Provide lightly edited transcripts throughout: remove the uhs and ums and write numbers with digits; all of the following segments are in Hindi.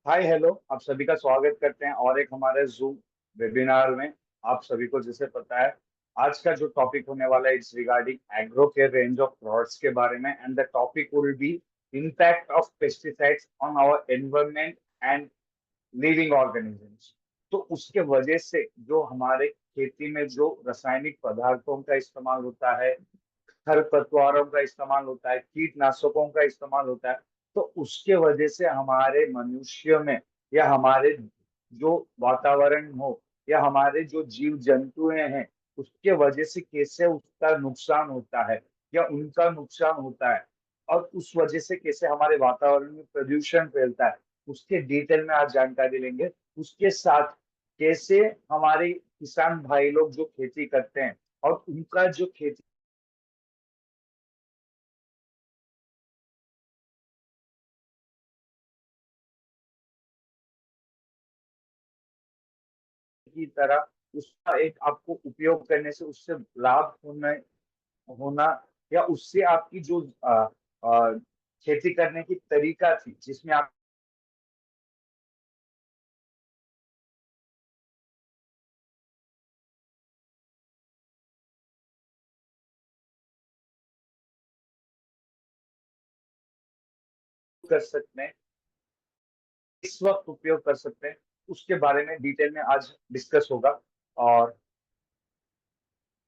हाय हेलो, आप सभी का स्वागत करते हैं और एक हमारे जूम वेबिनार में। आप सभी को जैसे पता है, आज का जो टॉपिक होने वाला है इट्स रिगार्डिंग एग्रो के रेंज ऑफ प्रोडक्ट्स के बारे में, and the topic will be impact of pesticides on our environment and living organisms. तो उसके वजह से जो हमारे खेती में जो रासायनिक पदार्थों का इस्तेमाल होता है, खरपतवारों का इस्तेमाल होता है, कीटनाशकों का इस्तेमाल होता है, तो उसके वजह से हमारे मनुष्य में या हमारे जो वातावरण हो या हमारे जो जीव जंतु हैं उसके वजह से कैसे उसका नुकसान होता है या उनका नुकसान होता है, और उस वजह से कैसे हमारे वातावरण में प्रदूषण फैलता है, उसके डिटेल में आज जानकारी लेंगे। उसके साथ कैसे हमारे किसान भाई लोग जो खेती करते हैं और उनका जो खेती की तरह उसका एक आपको उपयोग करने से उससे लाभ होना होना या उससे आपकी जो खेती करने की तरीका थी जिसमें आप कर सकते हैं, इस वक्त उपयोग कर सकते हैं, उसके बारे में डिटेल में आज डिस्कस होगा। और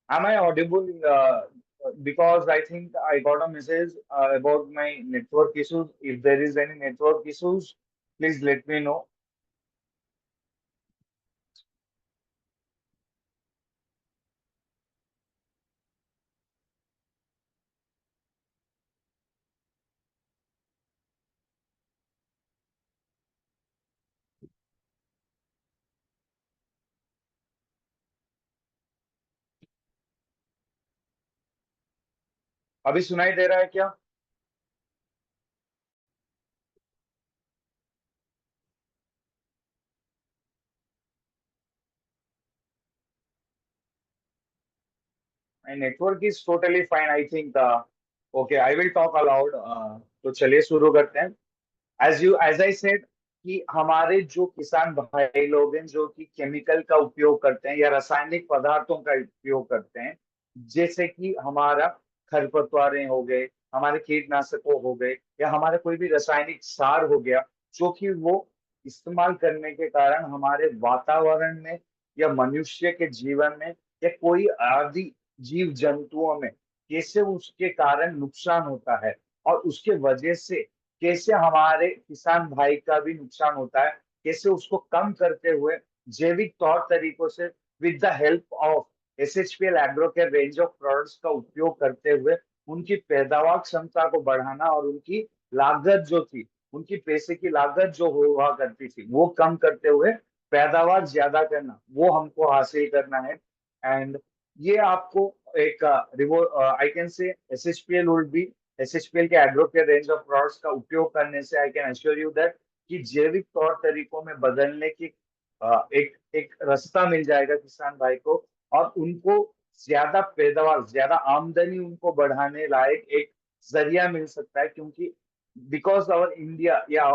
am I audible? Because I think I got a message about my network issues. If there is any network issues, please let me know. अभी सुनाई दे रहा है क्या? My network is totally fine. I think. Okay, I will talk aloud. तो चलिए शुरू करते हैं। एज आई सेड कि हमारे जो किसान भाई लोग हैं जो कि केमिकल का उपयोग करते हैं या रासायनिक पदार्थों का उपयोग करते हैं, जैसे कि हमारा खरपतवारें हो गए, हमारे कीटनाशकों हो गए, या हमारे कोई भी रासायनिक सार हो गया, जो कि वो इस्तेमाल करने के कारण हमारे वातावरण में या मनुष्य के जीवन में या कोई आदि जीव जंतुओं में कैसे उसके कारण नुकसान होता है, और उसके वजह से कैसे हमारे किसान भाई का भी नुकसान होता है, कैसे उसको कम करते हुए जैविक तौर तरीकों से with the help of SHPL agro के रेंज ऑफ प्रोडक्ट्स का उपयोग करते हुए उनकी पैदावार क्षमता को बढ़ाना और उनकी लागत जो थी, उनकी पैसे की लागत जो हुआ करती थी वो कम करते हुए पैदावार ज्यादा करना, वो हमको हासिल करना है। एंड ये आपको एक Revo I can say एसएचपीएल would be एसएचपीएल के एग्रो के रेंज ऑफ प्रोडक्ट्स का उपयोग करने से I can assure you that कि जैविक तौर तरीकों में बदलने की एक एक रास्ता मिल जाएगा किसान भाई को, और उनको ज्यादा पैदावार ज्यादा आमदनी उनको बढ़ाने लायक एक जरिया मिल सकता है, क्योंकि बिकॉज आवर इंडिया या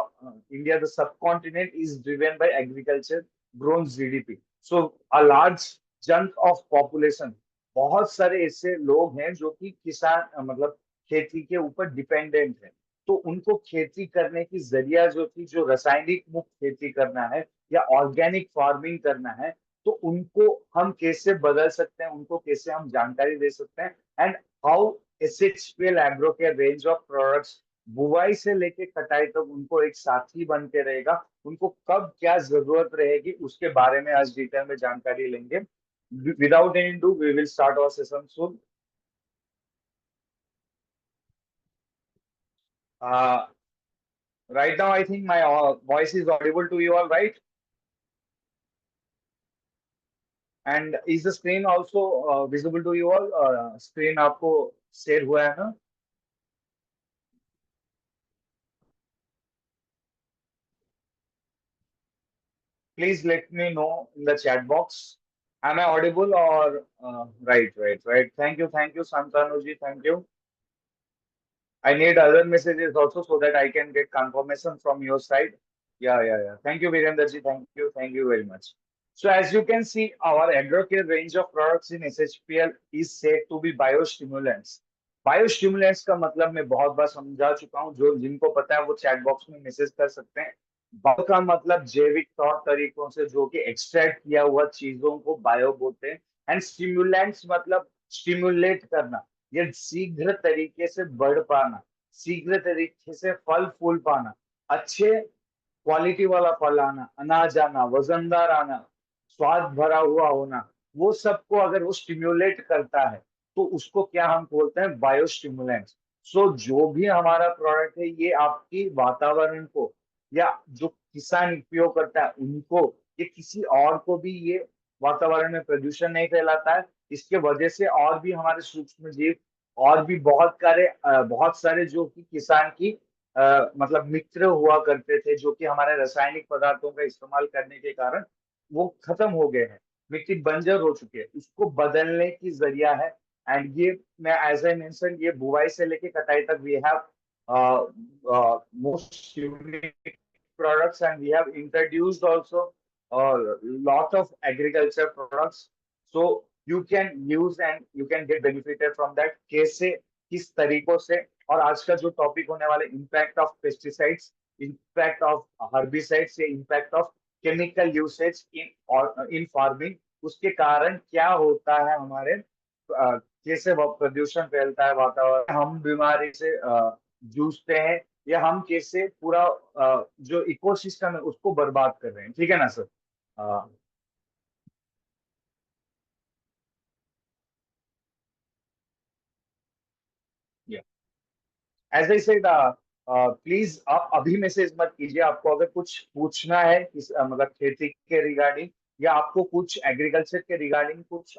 India the sub continent is driven by agriculture grown GDP. So a large chunk of population, बहुत सारे ऐसे लोग हैं जो कि किसान मतलब खेती के ऊपर डिपेंडेंट है। तो उनको खेती करने की जरिया जो थी, जो रासायनिक मुक्त खेती करना है या ऑर्गेनिक फार्मिंग करना है, तो उनको हम कैसे बदल सकते हैं, उनको कैसे हम जानकारी दे सकते हैं, एंड हाउ एसएचपीएल एग्रो के रेंज ऑफ प्रोडक्ट्स बुआई से लेके कटाई तक उनको एक साथी बन के रहेगा, उनको कब क्या जरूरत रहेगी उसके बारे में आज डिटेल में जानकारी लेंगे। Without any ado we will start our session soon. Right now, I think my voice is audible to you all, right? And is the screen also visible to you all? Screen आपको share हुआ है ना? Please let me know in the chat box. Am I audible or right, right, right? Thank you, Santanu ji. Thank you. I need other messages also so that I can get confirmation from your side. Yeah. Thank you, Virender ji. Thank you very much. So as you can see, our agrocare range of products in SHPL is said to be biostimulants. Biostimulants का मतलब मैं बहुत बार समझा चुका हूँ, जो जिनको पता है वो चैट बॉक्स में मैसेज कर सकते हैं। बायो का मतलब जैविक तौर तरीकों से जो कि एक्सट्रैक्ट किया हुआ चीजों को बायो बोलते हैं। एंड स्टिमुलेंट्स मतलब स्टिमुलेट करना, ये शीघ्र तरीके से बढ़ पाना, शीघ्र तरीके से फल फूल पाना, अच्छे क्वालिटी वाला फल आना, अनाज आना, वजनदार आना, स्वाद भरा हुआ होना, वो सबको अगर वो स्टिम्युलेट करता है तो उसको क्या हम बोलते हैं, बायो स्टिमुलेंट्स। सो जो भी हमारा प्रोडक्ट है ये आपकी वातावरण को या जो किसान उपयोग करता है उनको, ये किसी और को भी ये वातावरण में प्रदूषण नहीं फैलाता है। इसके वजह से और भी हमारे सूक्ष्म जीव और भी बहुत सारे जो कि किसान की मतलब मित्र हुआ करते थे, जो कि हमारे रासायनिक पदार्थों का इस्तेमाल करने के कारण वो खत्म हो गए हैं, मिट्टी बंजर हो चुकी है, उसको बदलने की जरिया है। एंड ये मैं एज आई मेंशन, ये बुवाई से लेके कटाई तक we have most unique products, and we have introduced also a lot of agriculture products, so you can use and you can get benefited from that। कैसे, किस तरीकों से, और आज का जो टॉपिक होने वाला impact of pesticides, impact of herbicides या impact of chemical usage in farming, उसके कारण क्या होता है हमारे कैसे वो प्रदूषण फैलता है वातावरण, हम बीमारी से जूझते हैं, या हम कैसे पूरा जो इकोसिस्टम है उसको बर्बाद कर रहे हैं। ठीक है ना sir? As I said, please आप अभी मैसेज मत कीजिए। आपको अगर कुछ पूछना है मतलब खेती के रिगार्डिंग, या आपको कुछ एग्रीकल्चर के रिगार्डिंग कुछ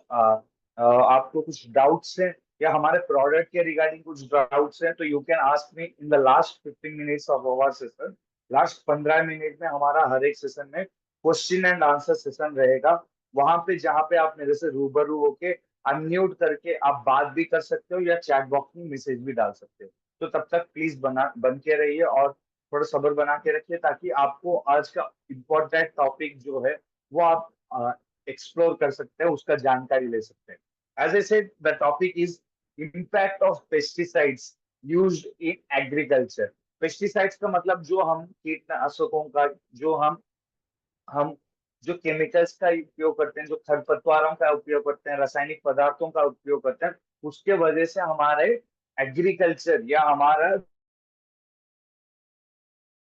आपको कुछ डाउट्स हैं, या हमारे प्रोडक्ट के रिगार्डिंग कुछ डाउट्स हैं, तो you can ask me in the last 15 minutes of our session. Last 15 minute में हमारा हर एक सेशन में क्वेश्चन एंड आंसर सेशन रहेगा। वहां पे जहाँ पे आप मेरे से रूबरू होके अनम्यूट करके आप बात भी कर सकते हो, या चैट बॉक्स में मैसेज भी डाल सकते हो। तो तब तक प्लीज बन के रहिए और थोड़ा सब्र बना के रखिए, ताकि आपको आज का इम्पोर्टेंट टॉपिक जो है वो आप एक्सप्लोर कर सकते हैं, उसका जानकारी ले सकते हैं। As I said, the topic is impact of pesticides used in agriculture. Pesticides का मतलब जो हम कीटनाशकों का, जो हम जो केमिकल्स का उपयोग करते हैं, जो खरपतवारों का उपयोग करते हैं, रासायनिक पदार्थों का उपयोग करते हैं, उसके वजह से हमारे एग्रीकल्चर या हमारा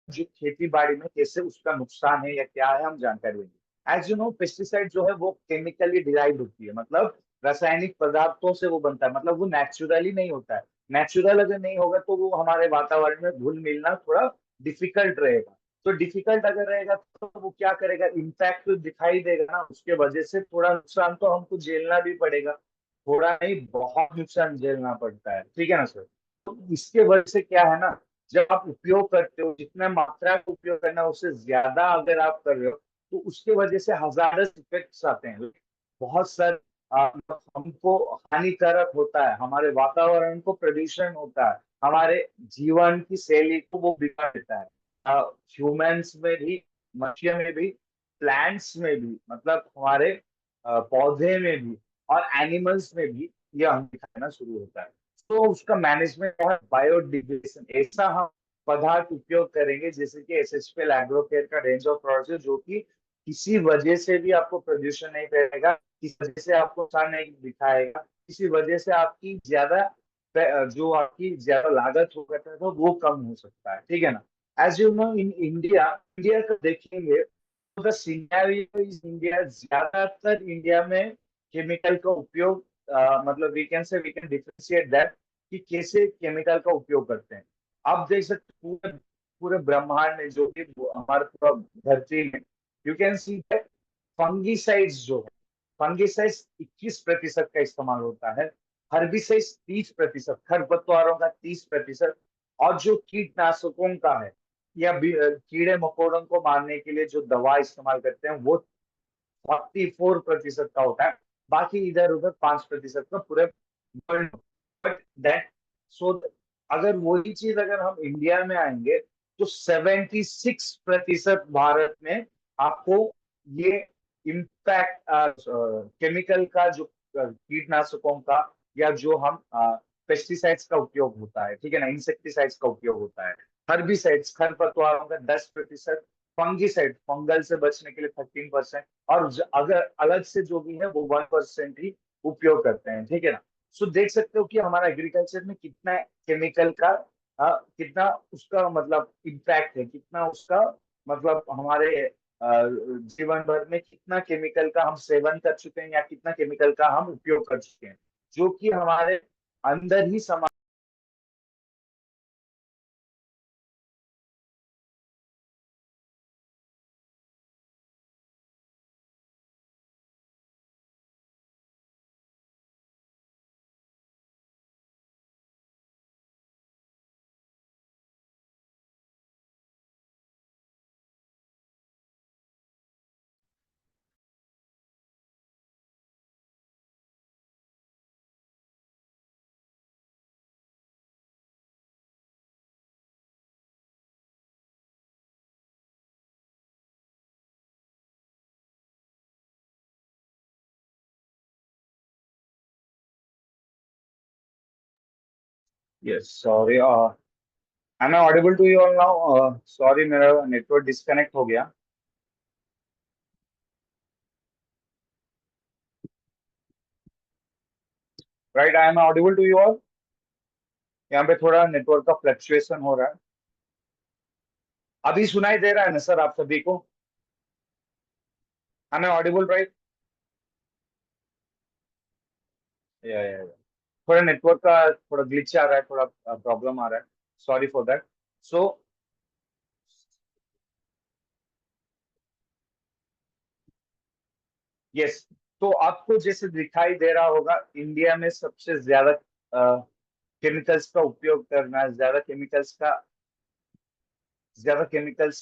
जो खेती बाड़ी में कैसे उसका नुकसान है या क्या है, हम जानकारी लेंगे। एज यू नो, पेस्टिसाइड जो है वो केमिकली डिराइव होती है, मतलब रासायनिक पदार्थों से वो बनता है, मतलब वो नेचुरली नहीं होता है। नेचुरल अगर नहीं होगा तो वो हमारे वातावरण में घुल मिलना थोड़ा डिफिकल्ट रहेगा। तो डिफिकल्ट अगर रहेगा तो वो क्या करेगा, इम्पैक्ट तो दिखाई देगा ना, उसके वजह से थोड़ा नुकसान तो हमको झेलना भी पड़ेगा। थोड़ा नहीं, बहुत नुकसान झेलना पड़ता है। ठीक है ना सर? तो इसके वजह से क्या है ना, जब आप उपयोग करते हो, जितना मात्रा का उपयोग करना है उससे ज्यादा अगर आप कर रहे हो, तो उसके वजह से हजारों इफेक्ट्स आते हैं। बहुत सारे हमको हानिकारक होता है, हमारे वातावरण को प्रदूषण होता है, हमारे जीवन की शैली को वो बिगाड़ देता है। ह्यूमंस में भी, मनुष्य में भी, प्लांट्स में भी, मतलब हमारे पौधे में भी और एनिमल्स में भी ये हमें दिखाना शुरू होता है। तो उसका मैनेजमेंट है बायोडिग्रेडेशन। ऐसा हम पदार्थ उपयोग करेंगे जैसे कि एसएचपीएल एग्रोकेयर का रेंज ऑफ प्रोडक्ट्स है, जो कि किसी वजह से भी आपको प्रदूषण नहीं करेगा, किसी वजह से आपको नुकसान नहीं दिखाएगा, किसी वजह से आपकी ज्यादा जो आपकी ज्यादा लागत हो सकता है तो वो कम हो सकता है। ठीक है ना? As you know, in India, India का देखेंगे तो द सिनेरियो इज इंडिया, ज्यादातर इंडिया में केमिकल का उपयोग मतलब वी कैन डिफरेंशिएट दैट कि कैसे केमिकल का उपयोग करते हैं। आप देख सकते हैं पूरे पूरे ब्रह्मांड में, जो कि हमारे पूरा धरती में, you can see that fungicides जो है, फंगीसाइड्स 21% का इस्तेमाल होता है, हर्बिसाइड्स 30%, खरपतवारों का 30%, और जो कीटनाशकों का है या कीड़े मकोड़ों को मारने के लिए जो दवा इस्तेमाल करते हैं वो 44% का होता है। बाकी इधर उधर 5% का पूरे वर्ल्ड। बट दैट, सो अगर वही चीज अगर हम इंडिया में आएंगे तो 76% भारत में आपको ये इम्पैक्ट केमिकल का जो कीटनाशकों का या जो हम पेस्टिसाइड्स का उपयोग होता है, ठीक है ना, इंसेक्टिसाइड्स का उपयोग होता है, हर्बिसाइड्स खरपतवारों का 10%, फंगिसाइड फंगल से बचने के लिए 13%, और अगर अलग से जो भी है वो 1% ही उपयोग करते हैं, ठीक है ना। सो देख सकते हो कि हमारा एग्रीकल्चर में कितना केमिकल का कितना उसका मतलब इम्पैक्ट है, कितना उसका मतलब हमारे जीवन भर में कितना केमिकल का हम सेवन कर चुके हैं या कितना केमिकल का हम उपयोग कर चुके हैं, जो कि हमारे अंदर ही समा। Yes sorry, I am audible to you all now? Sorry, मेरा नेटवर्क डिस्कनेक्ट हो गया। Right, I am audible to you all? यहाँ पे थोड़ा नेटवर्क का फ्लक्चुएशन हो रहा है। अभी सुनाई दे रहा है ना सर आप सभी को? आई एम ऑडिबल राइट? या थोड़ा नेटवर्क का थोड़ा ग्लिच आ रहा है, थोड़ा प्रॉब्लम आ रहा है। Sorry for that. So yes, तो आपको जैसे दिखाई दे रहा होगा, इंडिया में सबसे ज्यादा केमिकल्स का उपयोग करना, ज्यादा केमिकल्स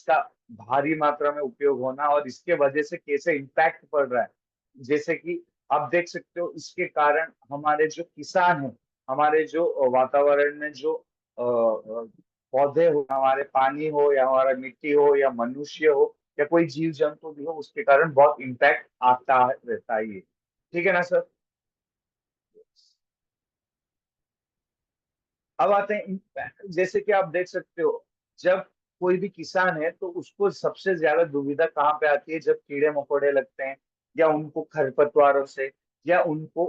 का भारी मात्रा में उपयोग होना, और इसके वजह से कैसे इम्पैक्ट पड़ रहा है। जैसे कि आप देख सकते हो, इसके कारण हमारे जो किसान हैं, हमारे जो वातावरण में जो पौधे हो, हमारे पानी हो या हमारा मिट्टी हो या मनुष्य हो या कोई जीव जंतु भी हो, उसके कारण बहुत इम्पैक्ट आता रहता है ये, ठीक है ना सर। अब आते हैं जैसे कि आप देख सकते हो, जब कोई भी किसान है तो उसको सबसे ज्यादा दुविधा कहाँ पे आती है, जब कीड़े मकोड़े लगते हैं या उनको खरपतवारों से, या उनको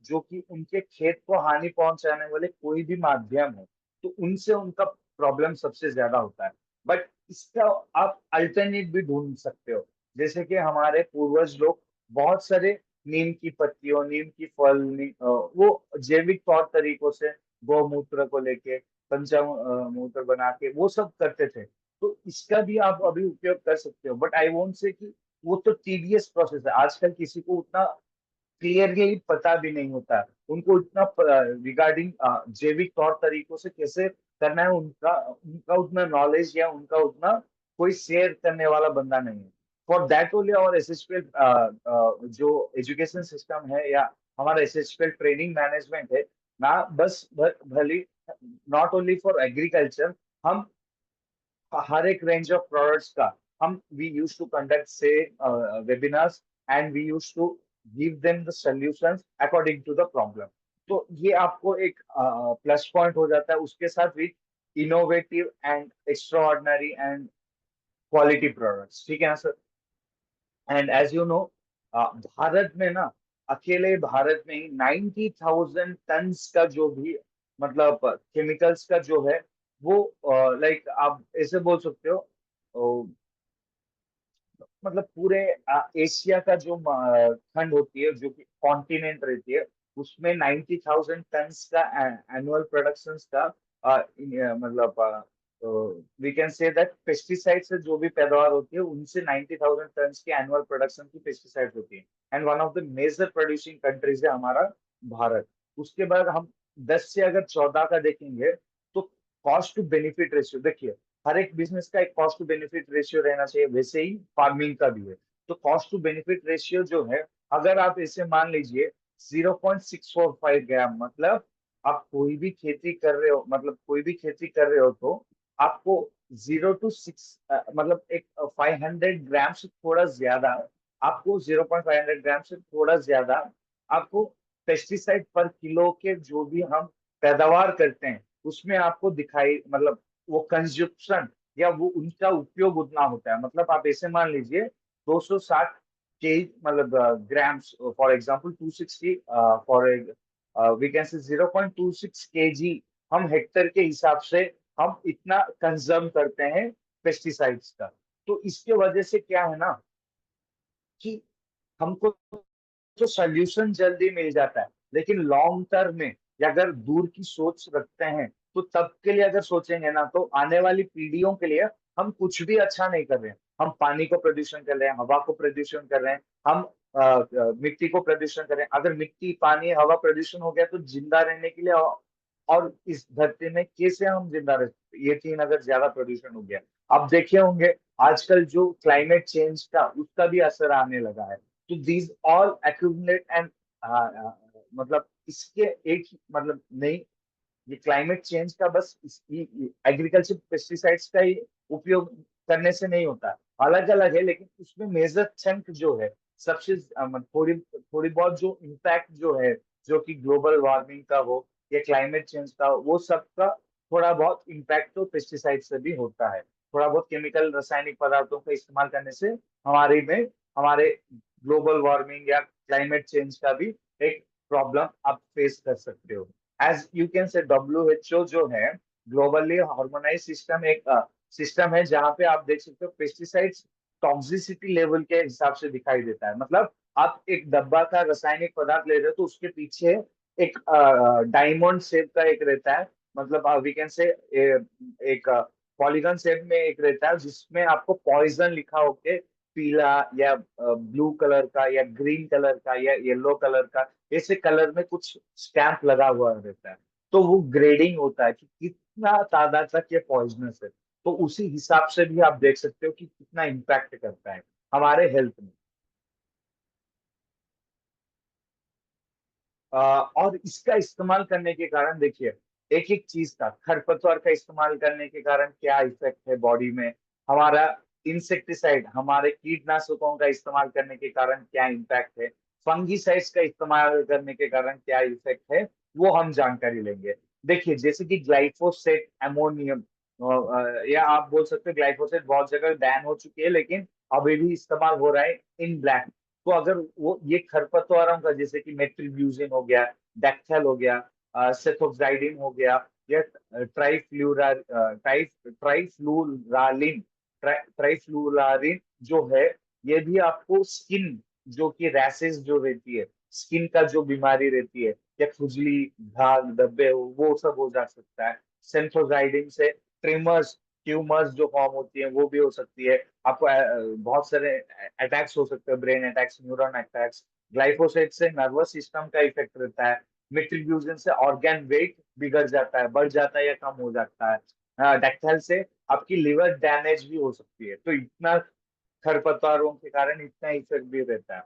जो कि उनके खेत को हानि पहुंचाने वाले कोई भी माध्यम है, तो उनसे उनका प्रॉब्लम सबसे ज्यादा होता है। बट इसका आप अल्टरनेट भी ढूंढ सकते हो। जैसे कि हमारे पूर्वज लोग बहुत सारे नीम की पत्तियों, नीम की फल, वो जैविक तौर तरीकों से गौमूत्र को लेके पंचामूत्र बना के वो सब करते थे। तो इसका भी आप अभी उपयोग कर सकते हो, बट आई वोंट से कि वो तो टीडियस प्रोसेस है। आजकल किसी को उतना क्लियरली पता भी नहीं होता है, उनको इतना रिगार्डिंग जैविक तौर तरीकों से कैसे करना है, उनका उनका उतना नॉलेज या उनका उतना कोई शेयर करने वाला बंदा नहीं है। फॉर दैट ओनली और एसएसपीएल जो एजुकेशन सिस्टम है या हमारा एसएसपीएल ट्रेनिंग मैनेजमेंट है ना, बस भली नॉट ओनली फॉर एग्रीकल्चर, हम हर एक रेंज ऑफ प्रोडक्ट्स का हम वी यूज टू कंडक्ट से webinars, and we use to give them the solutions according to the problem. तो ये आपको एक प्लस पॉइंट हो जाता है, उसके साथ भी innovative and extraordinary and quality products, ठीक है ना sir. And as you know, Bharat में ना, अकेले भारत में ही 90,000 टन्स का जो भी मतलब केमिकल्स का जो है वो, लाइक आप ऐसे बोल सकते हो, मतलब पूरे एशिया का जो खंड होती है, जो कि कॉन्टिनेंट रहती है, उसमें 90,000 टन्स का एनुअल प्रोडक्शन का मतलब we can say that pesticide से जो भी पैदावार होती है, उनसे 90,000 टन्स की एनुअल प्रोडक्शन की पेस्टिसाइड होती है। And one of the major producing countries है हमारा भारत। उसके बाद हम 10 से अगर 14 का देखेंगे, तो कॉस्ट टू बेनिफिट रेशियो देखिए, हर एक बिजनेस का एक कॉस्ट टू बेनिफिट रेशियो रहना चाहिए, वैसे ही फार्मिंग का भी है। तो कॉस्ट टू बेनिफिट रेशियो जो है, अगर आप इसे मान लीजिए 0.645 ग्राम, मतलब आप कोई भी खेती कर रहे हो, मतलब कोई भी खेती कर रहे हो, तो आपको 0 to 6, मतलब एक 500 ग्राम से थोड़ा ज्यादा आपको, 0.500 ग्राम से थोड़ा ज्यादा आपको पेस्टिसाइड पर किलो के जो भी हम पैदावार करते हैं उसमें आपको दिखाई, मतलब वो कंजप्शन या वो उनका उपयोग उतना होता है। मतलब आप ऐसे मान लीजिए 260 के, मतलब grams, for example 260, for we can say 0.26 kg हम हेक्टर के हिसाब से हम इतना कंज्यूम करते हैं पेस्टिसाइड्स का। तो इसके वजह से क्या है ना कि हमको तो सोल्यूशन जल्दी मिल जाता है, लेकिन लॉन्ग टर्म में या अगर दूर की सोच रखते हैं तो तब के लिए अगर सोचेंगे ना, तो आने वाली पीढ़ियों के लिए हम कुछ भी अच्छा नहीं कर रहे हैं। हम पानी को प्रदूषण कर रहे हैं, हवा को प्रदूषण कर रहे हैं, हम मिट्टी को प्रदूषण कर रहे हैं। अगर मिट्टी पानी हवा प्रदूषण हो गया तो जिंदा रहने के लिए और इस धरती में कैसे हम जिंदा रह सकते हैं? ये तीन अगर ज्यादा प्रदूषण हो गया, आप देखे होंगे आजकल जो क्लाइमेट चेंज का उसका भी असर आने लगा है। तो दीज ऑल एक्यूमुलेट एंड, मतलब इसके एक मतलब नहीं, ये क्लाइमेट चेंज का बस एग्रीकल्चर पेस्टिसाइड्स का ही उपयोग करने से नहीं होता, अलग अलग है, लेकिन उसमें मेजर चंक जो है सबसे थोड़ी थोड़ी बहुत जो इम्पैक्ट जो है, जो कि ग्लोबल वार्मिंग का हो या क्लाइमेट चेंज का हो, वो सबका थोड़ा बहुत इम्पैक्ट तो पेस्टिसाइड से भी होता है। थोड़ा बहुत केमिकल रासायनिक पदार्थों का इस्तेमाल करने से हमारे ग्लोबल वार्मिंग या क्लाइमेट चेंज का भी एक प्रॉब्लम आप फेस कर सकते हो। As you can say WHO जो है ग्लोबली हार्मोनाइज सिस्टम, एक सिस्टम है जहाँ पे आप देख सकते हो पेस्टिसाइड्स टॉक्सिसिटी लेवल के हिसाब से दिखाई देता है। मतलब आप एक डब्बा का रासायनिक पदार्थ ले रहे हो तो उसके पीछे एक डायमंड शेप का एक रहता है, मतलब वी कैन से एक पॉलीगन शेप में एक रहता है जिसमें आपको पॉइजन लिखा होके पीला या ब्लू कलर का या ग्रीन कलर का या येलो कलर का, ऐसे कलर में कुछ स्टैंप लगा हुआ रहता है। तो वो ग्रेडिंग होता है कि कितना तादाद तक ये पॉइजनस है। तो उसी हिसाब से भी आप देख सकते हो कि कितना इम्पैक्ट करता है हमारे हेल्थ में। और इसका इस्तेमाल करने के कारण देखिए, एक एक चीज का, खरपतवार का इस्तेमाल करने के कारण क्या इफेक्ट है बॉडी में हमारा, इंसेक्टिसाइड हमारे कीटनाशकों का इस्तेमाल करने के कारण क्या इम्पैक्ट है, फंगीसाइड्स का इस्तेमाल करने के कारण क्या इफेक्ट है, वो हम जानकारी लेंगे। देखिए जैसे कि ग्लाइफोसेट अमोनियम, या आप बोल सकते हो ग्लाइफोसेट बहुत जगह बैन हो चुकी है लेकिन अभी भी इस्तेमाल हो रहा है इन ब्लैक। तो अगर वो ये खरपतवारों का जैसे कि मेट्रिब्यूजिन हो गया, डैक्थल हो गया, सेफोक्साइडिन हो गया, या ट्राइफ्लूरालिन ट्राइफ्लूरालिन जो है, ये भी आपको स्किन, जो कि रैसेस जो रहती है, स्किन का जो बीमारी रहती है या खुजली, दाग धब्बे, वो सब हो जा सकता है। सेंथोजाइडिन से ट्रिमर्स, ट्यूमर्स जो फॉर्म होती है वो भी हो सकती है आपको। बहुत सारे अटैक्स हो सकते हैं, brain attacks, neuron attacks. Glyphosate से नर्वस सिस्टम का इफेक्ट रहता है। मिट्रिब्यूजिन से ऑर्गेन वेट बिगड़ जाता है, बढ़ जाता है या कम हो जाता है। डैक्टाइल से आपकी लिवर डैमेज भी हो सकती है। तो इतना खरपतवारों के कारण इतना इफेक्ट भी रहता है।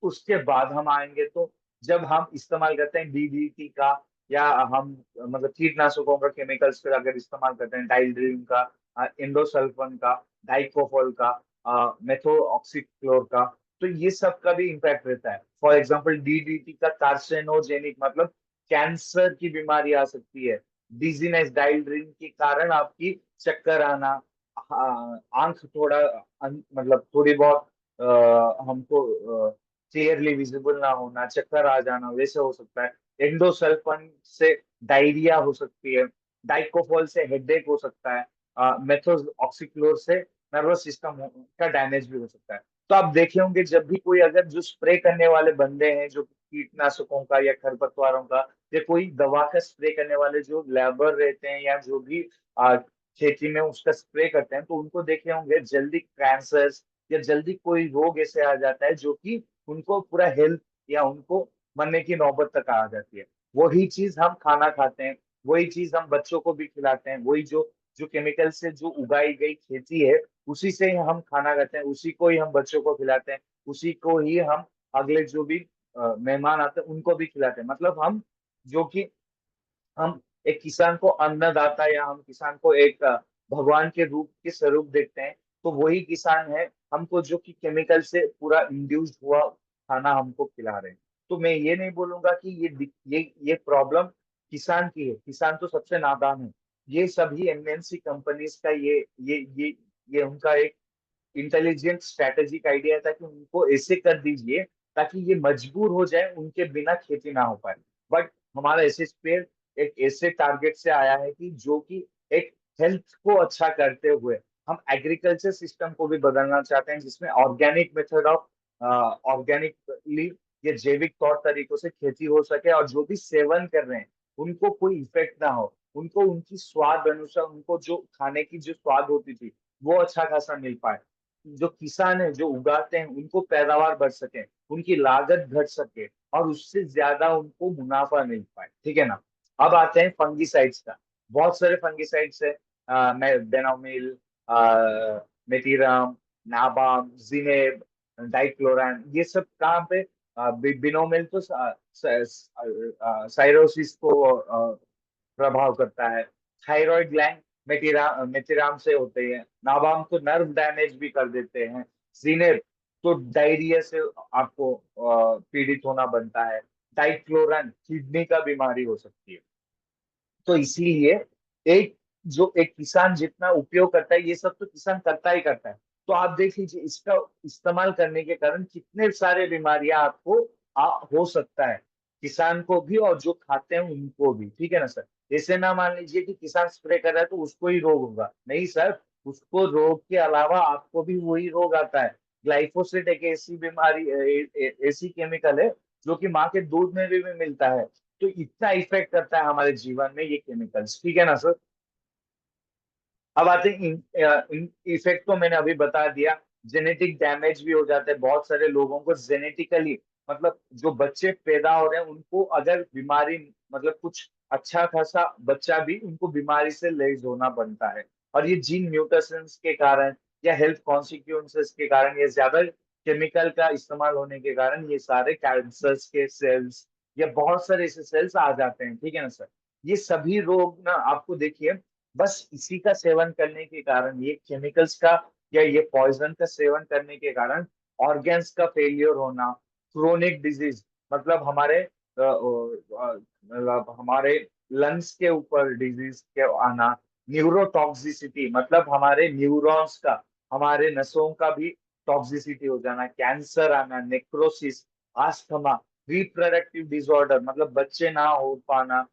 उसके बाद हम आएंगे तो जब हम इस्तेमाल करते हैं DDT का, या हम मतलब कीटनाशकों का केमिकल्स का अगर इस्तेमाल करते हैं, डाइल्ड्रिन का, इंडोसल्फान का, डाइकोफोल का, मेथोऑक्सीक्लोर का, तो ये सब का भी इम्पैक्ट रहता है। फॉर एग्जांपल DDT का कार्सिनोजेनिक, मतलब कैंसर की बीमारी आ सकती है। डिजीनेस डाइल्ड्रिन के कारण आपकी चक्कर आना, आंख थोड़ा मतलब थोड़ी बहुत हमको क्लियरली विजिबल ना होना, चक्कर आ जाना, वैसे हो सकता है। एंडोसल्फान से डायरिया हो सकती है। डाइकोफॉल से हेडेक हो सकता है। मेथोक्सिक्लोर से नर्वस सिस्टम का डैमेज भी हो सकता है। तो आप देखे होंगे जब भी कोई अगर जो स्प्रे करने वाले बंदे हैं, जो कीटनाशकों का या खरपतवारों का या कोई दवा का स्प्रे करने वाले जो लेबर रहते हैं या जो भी खेती में उसका स्प्रे करते हैं, तो उनको देखे होंगे जल्दी कैंसर या जल्दी कोई रोग ऐसे आ जाता है जो कि उनको पूरा हेल्थ या उनको मरने की नौबत तक आ जाती है। वही चीज हम खाना खाते हैं, वही चीज हम बच्चों को भी खिलाते हैं, वही जो जो केमिकल से जो उगाई गई खेती है उसी से ही हम खाना खाते हैं, उसी को ही हम बच्चों को खिलाते हैं, उसी को ही हम अगले जो भी मेहमान आते हैं उनको भी खिलाते हैं। मतलब हम जो कि हम एक किसान को अन्नदाता या हम किसान को एक भगवान के रूप के स्वरूप देखते हैं, तो वही किसान है हमको जो कि केमिकल से पूरा इंड्यूस्ड हुआ खाना हमको खिला रहे हैं। तो मैं ये नहीं बोलूंगा कि ये प्रॉब्लम किसान की है, किसान तो सबसे नादान है। ये सभी एमएनसी कंपनीज का ये उनका एक इंटेलिजेंट स्ट्रेटेजिक आइडिया था कि उनको ऐसे कर दीजिए ताकि ये मजबूर हो जाए, उनके बिना खेती ना हो पाए। बट हमारा एसएसपीएल एक ऐसे टारगेट से आया है कि जो कि एक हेल्थ को अच्छा करते हुए हम एग्रीकल्चर सिस्टम को भी बदलना चाहते हैं, जिसमें ऑर्गेनिक मेथड ऑफ ऑर्गेनिकली ये जैविक तौर तरीकों से खेती हो सके, और जो भी सेवन कर रहे हैं उनको कोई इफेक्ट ना हो, उनको उनकी स्वाद अनुसार उनको जो खाने की जो स्वाद होती थी वो अच्छा खासा मिल पाए। जो किसान है जो उगाते हैं उनको पैदावार बढ़ सके, उनकी लागत घट सके, और उससे ज्यादा उनको मुनाफा मिल पाए। ठीक है ना। अब आते हैं फंगिसाइड्स का। बहुत सारे फंगिसाइड्स है, बेनामिल, मेटिराम, नाबाम, जिनेब, डाइक्लोरान, ये सब कहाँ पे? बिनोमिल तो साइरोसिस को प्रभाव करता है। थायराइड ग्लैंड मेथिराम से होते हैं। नाबाम तो नर्व डैमेज भी कर देते हैं। सीनेप तो डायरिया से आपको पीड़ित होना बनता है। डाइक्लोरन किडनी का बीमारी हो सकती है। तो इसीलिए एक जो एक किसान जितना उपयोग करता है, ये सब तो किसान करता ही करता है। तो आप देख लीजिए इसका इस्तेमाल करने के कारण कितने सारे बीमारियां आपको हो सकता है, किसान को भी और जो खाते हैं उनको भी। ठीक है ना सर। ऐसे ना मान लीजिए कि किसान स्प्रे कर रहा है तो उसको ही रोग होगा, नहीं सर। उसको रोग के अलावा आपको भी वही रोग आता है। ग्लाइफोसेट एक ऐसी बीमारी ऐसी केमिकल है जो कि माँ के दूध में भी मिलता है। तो इतना इफेक्ट करता है हमारे जीवन में ये केमिकल्स। ठीक है ना सर। अब आते हैं इन इफेक्ट तो मैंने अभी बता दिया। जेनेटिक डैमेज भी हो जाता है बहुत सारे लोगों को जेनेटिकली, मतलब जो बच्चे पैदा हो रहे हैं उनको अगर बीमारी, मतलब कुछ अच्छा खासा बच्चा भी उनको बीमारी से लेज होना बनता है। और ये जीन म्यूटेशंस के कारण या हेल्थ कॉन्सिक्वेंसेस के कारण या ज्यादा केमिकल का इस्तेमाल होने के कारण ये सारे कैंसर्स के सेल्स या बहुत सारे ऐसे सेल्स आ जाते हैं। ठीक है ना सर। ये सभी रोग ना आपको देखिए, बस इसी का सेवन करने के कारण, ये केमिकल्स का या ये पॉइजन का सेवन करने के कारण ऑर्गेन्स का फेलियर होना, क्रोनिक डिजीज, मतलब मतलब हमारे लंग्स के ऊपर डिजीज के आना, न्यूरोटॉक्सिसिटी, मतलब हमारे न्यूरॉन्स का, हमारे नसों का भी टॉक्सिसिटी हो जाना, कैंसर आना, नेक्रोसिस, आस्थमा, रिप्रोडक्टिव डिसऑर्डर, मतलब बच्चे ना हो पाना,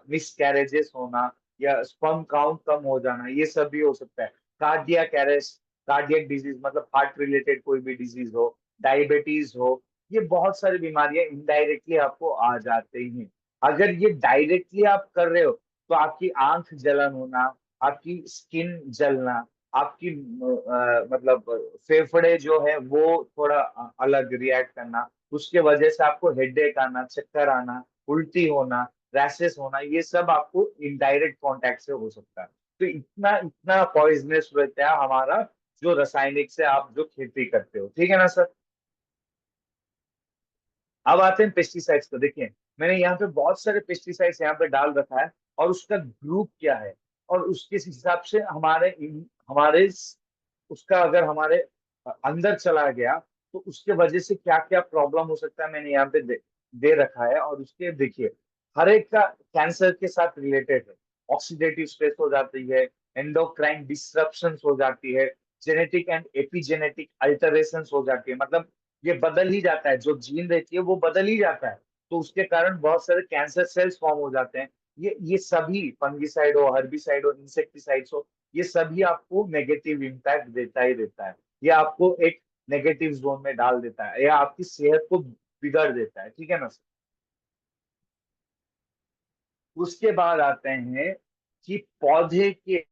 मिसकैरेजेस होना, या स्पर्म काउंट कम हो जाना, ये सब भी हो सकता है। कार्डियक अरेस्ट, कार्डियक डिजीज, मतलब हार्ट रिलेटेड कोई भी डिजीज हो, डायबिटीज हो, ये बहुत सारी बीमारियां इनडायरेक्टली आपको आ जाते ही हैं। अगर ये डायरेक्टली आप कर रहे हो तो आपकी आंख जलन होना, आपकी स्किन जलना, आपकी मतलब फेफड़े जो है वो थोड़ा अलग रिएक्ट करना, उसके वजह से आपको हेडेक आना, चक्कर आना, उल्टी होना, रैशेस होना, ये सब आपको इनडायरेक्ट कांटेक्ट से हो सकता है। तो इतना इतना पॉइजनस रहता है हमारा जो रासायनिक से आप जो खेती करते हो। ठीक है ना सर। अब आते हैं पेस्टिसाइड्स को। देखिए मैंने यहाँ पे बहुत सारे पेस्टिसाइड्स यहाँ पे डाल रखा है, और उसका ग्रुप क्या है, और उसके हिसाब से हमारे उसका अगर हमारे अंदर चला गया तो उसके वजह से क्या क्या प्रॉब्लम हो सकता है, मैंने यहाँ पे दे रखा है। और उसके देखिए हर एक का कैंसर के साथ रिलेटेड है। ऑक्सीडेटिव स्ट्रेस हो जाती है, एंडोक्राइन डिस्ट्रप्शंस हो जाती है, जेनेटिक एंड एपिजेनेटिक अल्टरेशंस हो जाती है, मतलब ये बदल ही जाता है, जो जीन रहती है वो बदल ही जाता है। तो उसके कारण बहुत सारे कैंसर सेल्स फॉर्म हो जाते हैं। ये सभी फंगिसाइड हो, हर्बिसाइड हो, इंसेक्टिसाइड्स हो, ये सभी आपको नेगेटिव इम्पैक्ट देता ही देता है। ये आपको एक नेगेटिव जोन में डाल देता है या आपकी सेहत को बिगाड़ देता है। ठीक है ना। उसके बाद आते हैं कि पौधे के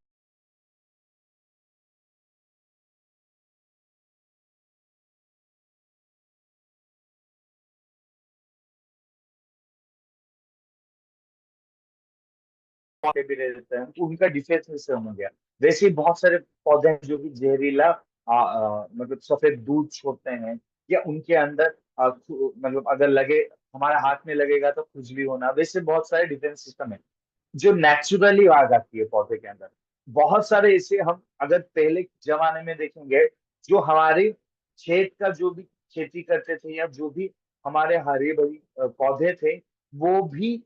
पौधे भी रह जाते हैं तो उनका डिफेंस सिस्टम हो गया। वैसे ही बहुत सारे पौधे हैं जो कि जहरीला मतलब सफेद दूध छोड़ते हैं, या उनके अंदर मतलब अगर लगे, हमारे हाथ में लगेगा तो खुजली होना, वैसे बहुत सारे डिफेंस सिस्टम है जो नेचुरली आ जाती है पौधे के अंदर। बहुत सारे ऐसे, हम अगर पहले के जमाने में देखेंगे, जो हमारे खेत का जो भी खेती करते थे, या जो भी हमारे हरे भरी पौधे थे, वो भी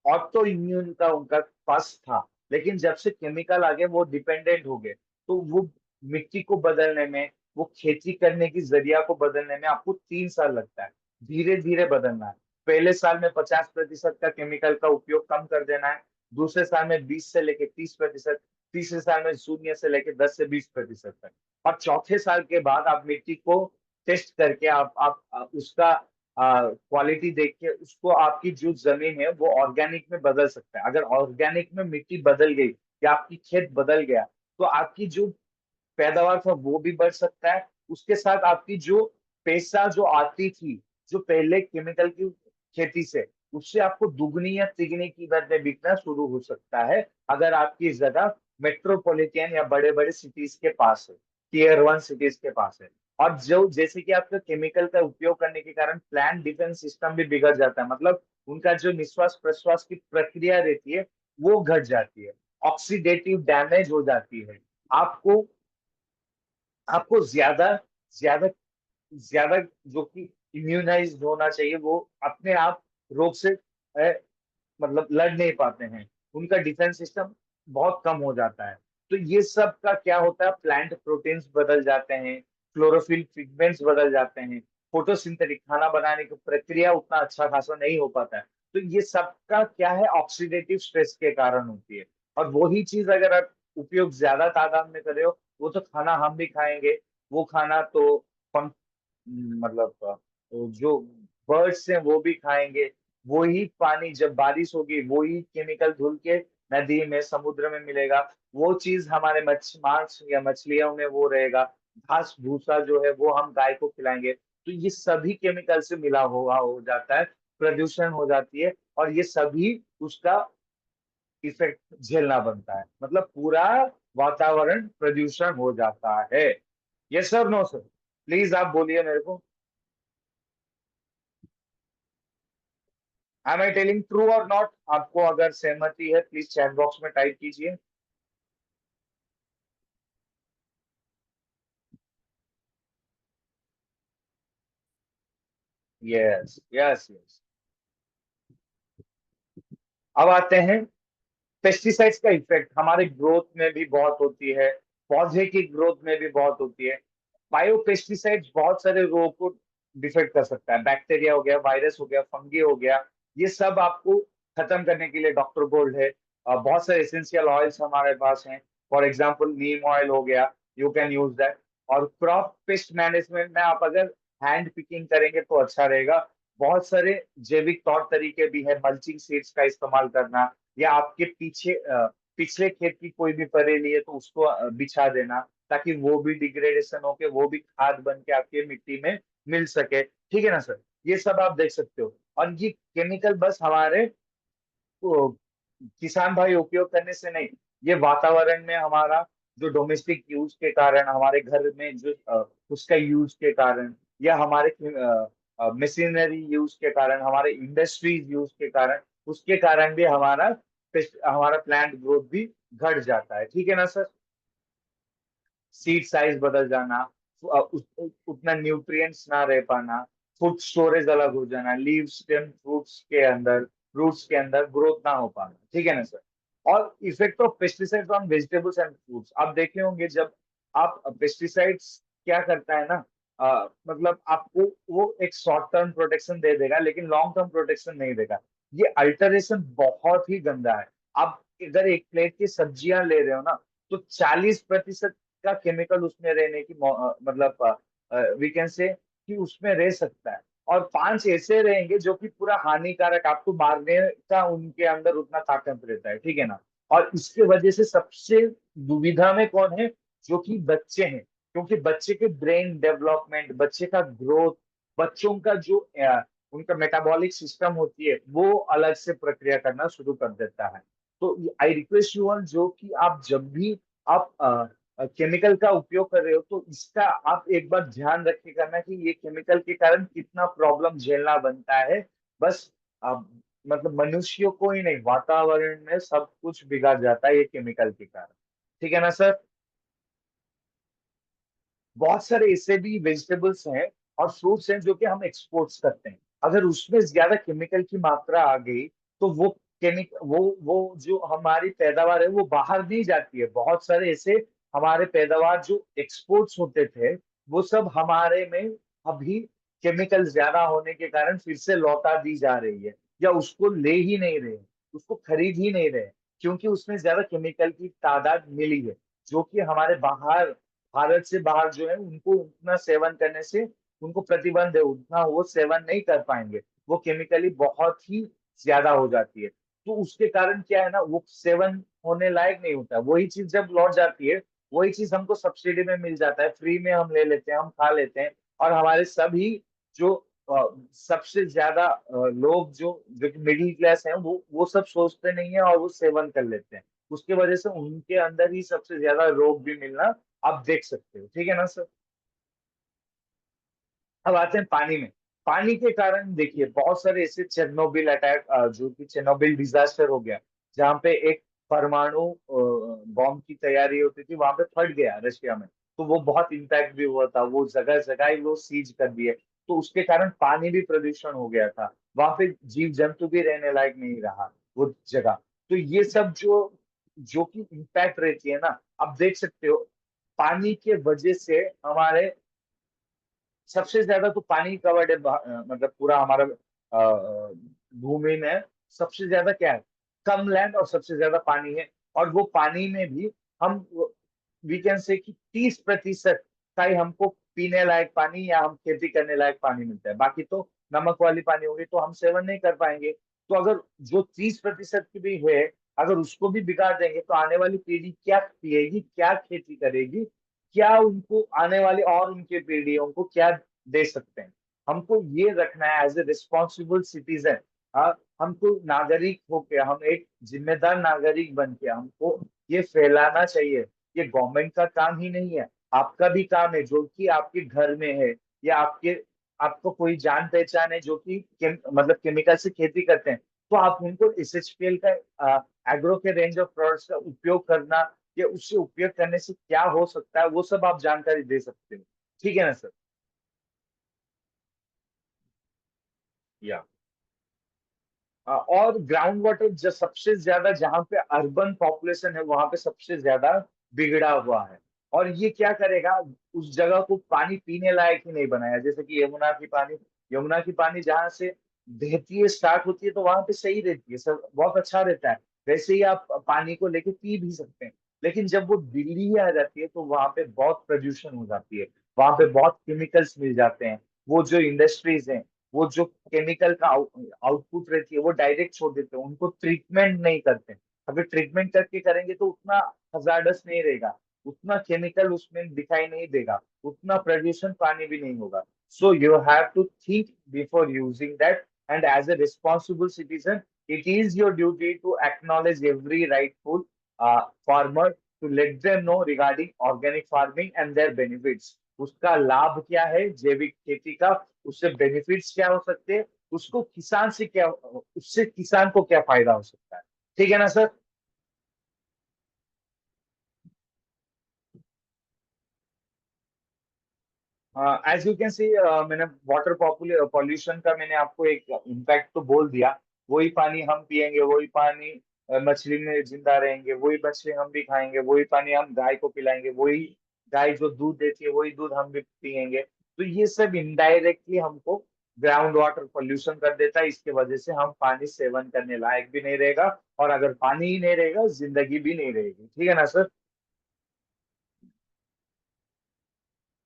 ऑटो इम्यून का उनका पास था। लेकिन जब से केमिकल आ गए, वो डिपेंडेंट हो गए। तो वो मिट्टी को बदलने में, वो खेती करने की जरिया को बदलने में आपको 3 साल लगता है। धीरे धीरे बदलना है। पहले साल में 50% का केमिकल का उपयोग कम कर देना है। दूसरे साल में 20 से लेके 30%। तीसरे साल में 0 से लेके 10 से 20% तक। और चौथे साल के बाद आप मिट्टी को टेस्ट करके, आप उसका क्वालिटी देख के उसको, आपकी जो जमीन है वो ऑर्गेनिक में बदल सकता है। अगर ऑर्गेनिक में मिट्टी बदल गई, या आपकी खेत बदल गया, तो आपकी जो पैदावार था वो भी बढ़ सकता है। उसके साथ आपकी जो पैसा जो आती थी, जो पहले केमिकल की खेती से, उससे आपको दुगनी या तिगनी कीमत में बिकना शुरू हो सकता है, अगर आपकी जगह मेट्रोपॉलिटन या बड़े बड़े सिटीज के पास है, टीयर 1 सिटीज के पास है। और जो जैसे कि आपका केमिकल का उपयोग करने के कारण प्लांट डिफेंस सिस्टम भी बिगड़ जाता है, मतलब उनका जो निश्वास प्रश्वास की प्रक्रिया रहती है वो घट जाती है। ऑक्सीडेटिव डैमेज हो जाती है। आपको आपको ज्यादा ज्यादा ज्यादा जो कि इम्यूनाइज होना चाहिए, वो अपने आप रोग से मतलब लड़ नहीं पाते हैं। उनका डिफेंस सिस्टम बहुत कम हो जाता है। तो ये सब का क्या होता है, प्लांट प्रोटीन्स बदल जाते हैं, क्लोरोफिल पिगमेंट्स बदल जाते हैं, फोटोसिंथेटिक खाना बनाने की प्रक्रिया उतना अच्छा खासा नहीं हो पाता है। तो ये सब का क्या है, ऑक्सीडेटिव स्ट्रेस के कारण होती है। और वही चीज अगर आप उपयोग ज्यादा तादाद में कर रहे हो, वो तो खाना हम भी खाएंगे। वो खाना तो मतलब जो बर्ड्स हैं वो भी खाएंगे। वही पानी जब बारिश होगी, वही केमिकल धुल के नदी में, समुद्र में मिलेगा। वो चीज हमारे मांस या मछलियों में वो रहेगा। घास भूसा जो है वो हम गाय को खिलाएंगे, तो ये सभी केमिकल से मिला हुआ हो जाता है। प्रदूषण हो जाती है, और ये सभी उसका इफेक्ट झेलना बनता है। मतलब पूरा वातावरण प्रदूषण हो जाता है। Yes sir, no sir? Please आप बोलिए मेरे को। एम आई टेलिंग ट्रू और नॉट? आपको अगर सहमति है, प्लीज चैट बॉक्स में टाइप कीजिए। Yes, yes, yes. अब आते हैं, पेस्टिसाइड्स का इफेक्ट हमारे ग्रोथ में भी बहुत होती है, पौधे की ग्रोथ में भी बहुत होती है। बायो पेस्टिसाइड्स बहुत सारे रोग को डिफेक्ट कर सकता है। बैक्टीरिया हो गया, वायरस हो गया, फंगी हो गया, ये सब आपको खत्म करने के लिए डॉक्टर गोल्ड है। बहुत सारे एसेंशियल ऑयल्स हमारे पास हैं। फॉर एग्जांपल नीम ऑयल हो गया, यू कैन यूज दैट। और क्रॉप पेस्ट मैनेजमेंट में आप अगर हैंड पिकिंग करेंगे तो अच्छा रहेगा। बहुत सारे जैविक तौर तरीके भी है, मल्चिंग सीड्स का इस्तेमाल करना, या आपके पिछले खेत की कोई भी परेली है तो उसको बिछा देना, ताकि वो भी डिग्रेडेशन होके वो भी खाद बन के आपके मिट्टी में मिल सके। ठीक है ना सर? ये सब आप देख सकते हो। और ये केमिकल बस हमारे वो, किसान भाई उपयोग करने से नहीं, ये वातावरण में हमारा जो डोमेस्टिक यूज के कारण, हमारे घर में जो उसका यूज के कारण, या हमारे मशीनरी यूज के कारण, हमारे इंडस्ट्रीज यूज के कारण, उसके कारण भी हमारा प्लांट ग्रोथ भी घट जाता है। ठीक है ना सर? सीड साइज बदल जाना, उतना न्यूट्रिएंट्स ना रह पाना, फूड स्टोरेज अलग हो जाना, लीव स्टेम फ्रूट्स के अंदर ग्रोथ ना हो पाना। ठीक है ना सर? और effect of pesticides on vegetables and fruits, आप देखे होंगे जब आप पेस्टिसाइड्स क्या करता है ना, मतलब आपको वो एक शॉर्ट टर्म प्रोटेक्शन दे देगा, लेकिन लॉन्ग टर्म प्रोटेक्शन नहीं देगा। ये अल्टरेशन बहुत ही गंदा है। आप अगर एक प्लेट की सब्जियां ले रहे हो ना, तो 40% का केमिकल उसमें रहने की मतलब वी कैन से कि उसमें रह सकता है। और 5 ऐसे रहेंगे जो कि पूरा हानिकारक, आपको मारने का उनके अंदर उतना ताकत रहता है। ठीक है ना? और इसके वजह से सबसे दुविधा में कौन है? जो कि बच्चे हैं। क्योंकि बच्चे के ब्रेन डेवलपमेंट, बच्चे का ग्रोथ, बच्चों का जो उनका मेटाबॉलिक सिस्टम होती है, वो अलग से प्रक्रिया करना शुरू कर देता है। तो आई रिक्वेस्ट यू ऑल, जो कि आप जब भी आप केमिकल का उपयोग कर रहे हो, तो इसका आप एक बार ध्यान रख के करना कि ये केमिकल के कारण कितना प्रॉब्लम झेलना बनता है। बस मतलब मनुष्यों को ही नहीं, वातावरण में सब कुछ बिगाड़ जाता है ये केमिकल के कारण। ठीक है ना सर। बहुत सारे ऐसे भी वेजिटेबल्स हैं और फ्रूट्स हैं जो कि हम एक्सपोर्ट्स करते हैं। अगर उसमें ज्यादा केमिकल की मात्रा आ गई तो वो वो जो हमारी पैदावार है वो बाहर नहीं जाती है। बहुत सारे ऐसे हमारे पैदावार जो एक्सपोर्ट्स होते थे वो सब हमारे में अभी केमिकल ज्यादा होने के कारण फिर से लौटा दी जा रही है, या उसको ले ही नहीं रहे, उसको खरीद ही नहीं रहे, क्योंकि उसमें ज्यादा केमिकल की तादाद मिली है, जो कि हमारे बाहर, भारत से बाहर जो है उनको उतना सेवन करने से उनको प्रतिबंध है, उतना वो सेवन नहीं कर पाएंगे। वो केमिकली बहुत ही ज्यादा हो जाती है, तो उसके कारण क्या है ना, वो सेवन होने लायक नहीं होता। वही चीज जब लौट जाती है, वही चीज हमको सब्सिडी में मिल जाता है, फ्री में हम ले लेते हैं, हम खा लेते हैं। और हमारे सभी जो सबसे ज्यादा लोग जो मिडिल क्लास हैं वो सब सोचते नहीं है और वो सेवन कर लेते हैं। उसके वजह से उनके अंदर ही सबसे ज्यादा रोग भी मिलना आप देख सकते हो। ठीक है ना सर। अब आते हैं पानी में। पानी के कारण देखिए बहुत सारे ऐसे चेरनोबिल अटैक, जो कि चेरनोबिल डिजास्टर हो गया, जहाँ पे एक परमाणु बॉम्ब की तैयारी होती थी, वहां पे फट गया रशिया में। तो वो बहुत इम्पैक्ट भी हुआ था, वो जगह जगह ही वो सीज कर दिए। तो उसके कारण पानी भी प्रदूषण हो गया था, वहां पे जीव जंतु भी रहने लायक नहीं रहा वो जगह। तो ये सब जो जो कि इम्पैक्ट रहती है ना, आप देख सकते हो पानी के वजह से हमारे सबसे ज्यादा तो पानी कवर्ड है, मतलब पूरा हमारा भूमि में सबसे ज्यादा क्या है, कम लैंड और सबसे ज्यादा पानी है। और वो पानी में भी हम वी कैन से कि 30% का ही हमको पीने लायक पानी या हम खेती करने लायक पानी मिलता है। बाकी तो नमक वाली पानी होगी तो हम सेवन नहीं कर पाएंगे। तो अगर जो 30% की भी है, अगर उसको भी बिगाड़ देंगे तो आने वाली पीढ़ी क्या पिएगी, क्या खेती करेगी, क्या उनको आने वाली और उनके पीढ़ियों को क्या दे सकते हैं। हमको ये रखना है एज ए रिस्पॉन्सिबल सिटीजन। हमको नागरिक होके, हम एक जिम्मेदार नागरिक बन के हमको ये फैलाना चाहिए। ये गवर्नमेंट का काम ही नहीं है, आपका भी काम है, जो कि आपके घर में है, या आपको कोई जान पहचान है जो कि मतलब केमिकल से खेती करते हैं, तो आप उनको एसएचपीएल का एग्रो के रेंज ऑफ प्रोडक्ट्स का उपयोग करना, या उससे उपयोग करने से क्या हो सकता है वो सब आप जानकारी दे सकते हो। ठीक है ना सर। या और ग्राउंड वाटर जो सबसे ज्यादा, जहाँ पे अर्बन पॉपुलेशन है वहां पे सबसे ज्यादा बिगड़ा हुआ है। और ये क्या करेगा, उस जगह को पानी पीने लायक ही नहीं बनाया। जैसे कि यमुना की पानी जहाँ से बहती है, स्टार्ट होती है, तो वहां पे सही रहती है, सब बहुत अच्छा रहता है। वैसे ही आप पानी को लेके पी भी सकते हैं। लेकिन जब वो दिल्ली ही आ जाती है तो वहां पे बहुत प्रदूषण हो जाती है, वहां पे बहुत केमिकल्स मिल जाते हैं। वो जो इंडस्ट्रीज हैं, वो जो केमिकल का आउटपुट रहती है वो डायरेक्ट छोड़ देते हैं, उनको ट्रीटमेंट नहीं करते। अगर ट्रीटमेंट करके करेंगे तो उतना हजार्डस नहीं रहेगा, उतना केमिकल उसमें दिखाई नहीं देगा, उतना प्रदूषण पानी भी नहीं होगा। So you have to think before using that, and as a responsible citizen it is your duty to acknowledge every rightful farmer, to let them know regarding organic farming and their benefits। उसका लाभ क्या है जैविक खेती का, उससे बेनिफिट्स क्या हो सकते हैं, उसको किसान से क्या, उससे किसान को क्या फायदा हो सकता है। ठीक है ना sir. As you can see, मैंने वाटर पॉल्यूशन का मैंने आपको एक इम्पैक्ट तो बोल दिया। वही पानी हम पिएंगे, वही पानी मछली में जिंदा रहेंगे, वही मछली हम भी खाएंगे, वही पानी हम गाय को पिलाएंगे, वही गाय जो दूध देती है वही दूध हम भी पिएंगे। तो ये सब इनडायरेक्टली हमको ग्राउंड वाटर पॉल्यूशन कर देता है। इसके वजह से हम पानी सेवन करने लायक भी नहीं रहेगा, और अगर पानी ही नहीं रहेगा जिंदगी भी नहीं रहेगी। ठीक है ना सर।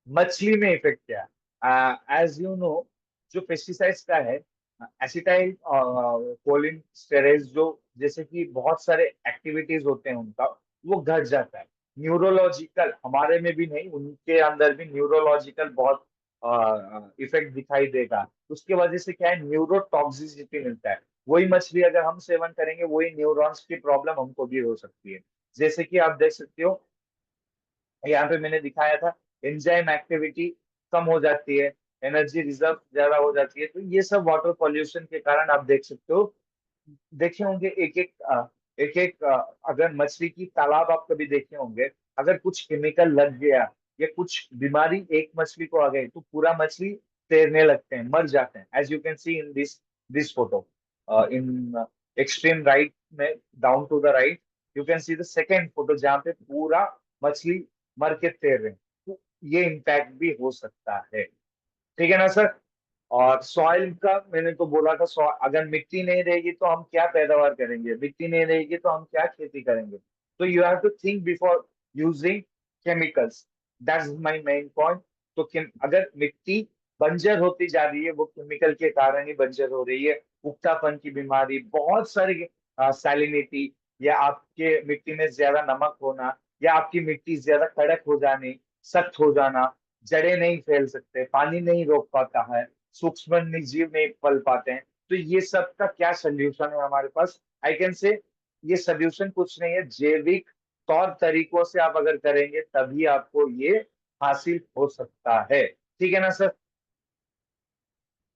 मछली में इफेक्ट क्या है, एज यू नो, जो पेस्टिसाइड्स का है, एसिटाइल कोलिन स्टेरेज, जो जैसे कि बहुत सारे एक्टिविटीज होते हैं उनका, वो घट जाता है। न्यूरोलॉजिकल हमारे में भी नहीं, उनके अंदर भी न्यूरोलॉजिकल बहुत इफेक्ट दिखाई देगा। उसके वजह से क्या है, न्यूरोटॉक्सिसिटी मिलता है। वही मछली अगर हम सेवन करेंगे, वही न्यूरॉन्स की प्रॉब्लम हमको भी हो सकती है। जैसे कि आप देख सकते हो, यहाँ पे मैंने दिखाया था, एंजाइम एक्टिविटी कम हो जाती है, एनर्जी रिजर्व ज्यादा हो जाती है। तो ये सब वाटर पॉल्यूशन के कारण आप देख सकते हो। देखे होंगे एक एक एक एक अगर मछली की तालाब आप कभी देखे होंगे, अगर कुछ केमिकल लग गया या कुछ बीमारी एक मछली को आ गई तो पूरा मछली तैरने लगते हैं, मर जाते हैं। As you can see in this this photo, in extreme right में, down to the right, you can see the second photo जहाँ पे पूरा मछली मर के तैर रहे हैं। तो ये इम्पैक्ट भी हो सकता है। ठीक है ना सर। और सॉइल का मैंने तो बोला था, अगर मिट्टी नहीं रहेगी तो हम क्या पैदावार करेंगे, मिट्टी नहीं रहेगी तो हम क्या खेती करेंगे। तो you have to think before using chemicals, that's my main point. तो अगर मिट्टी बंजर होती जा रही है, वो केमिकल के कारण ही बंजर हो रही है। उक्तापन की बीमारी, बहुत सारी सैलिनिटी, या आपके मिट्टी में ज्यादा नमक होना, या आपकी मिट्टी ज्यादा कड़क हो जानी, सख्त हो जाना, जड़ें नहीं फैल सकते, पानी नहीं रोक पाता है, सूक्ष्म जीव नहीं पल पाते हैं। तो ये सब का क्या सोल्यूशन है हमारे पास? आई कैन से ये सोल्यूशन कुछ नहीं है, जैविक तौर तरीकों से आप अगर करेंगे तभी आपको ये हासिल हो सकता है। ठीक है ना सर।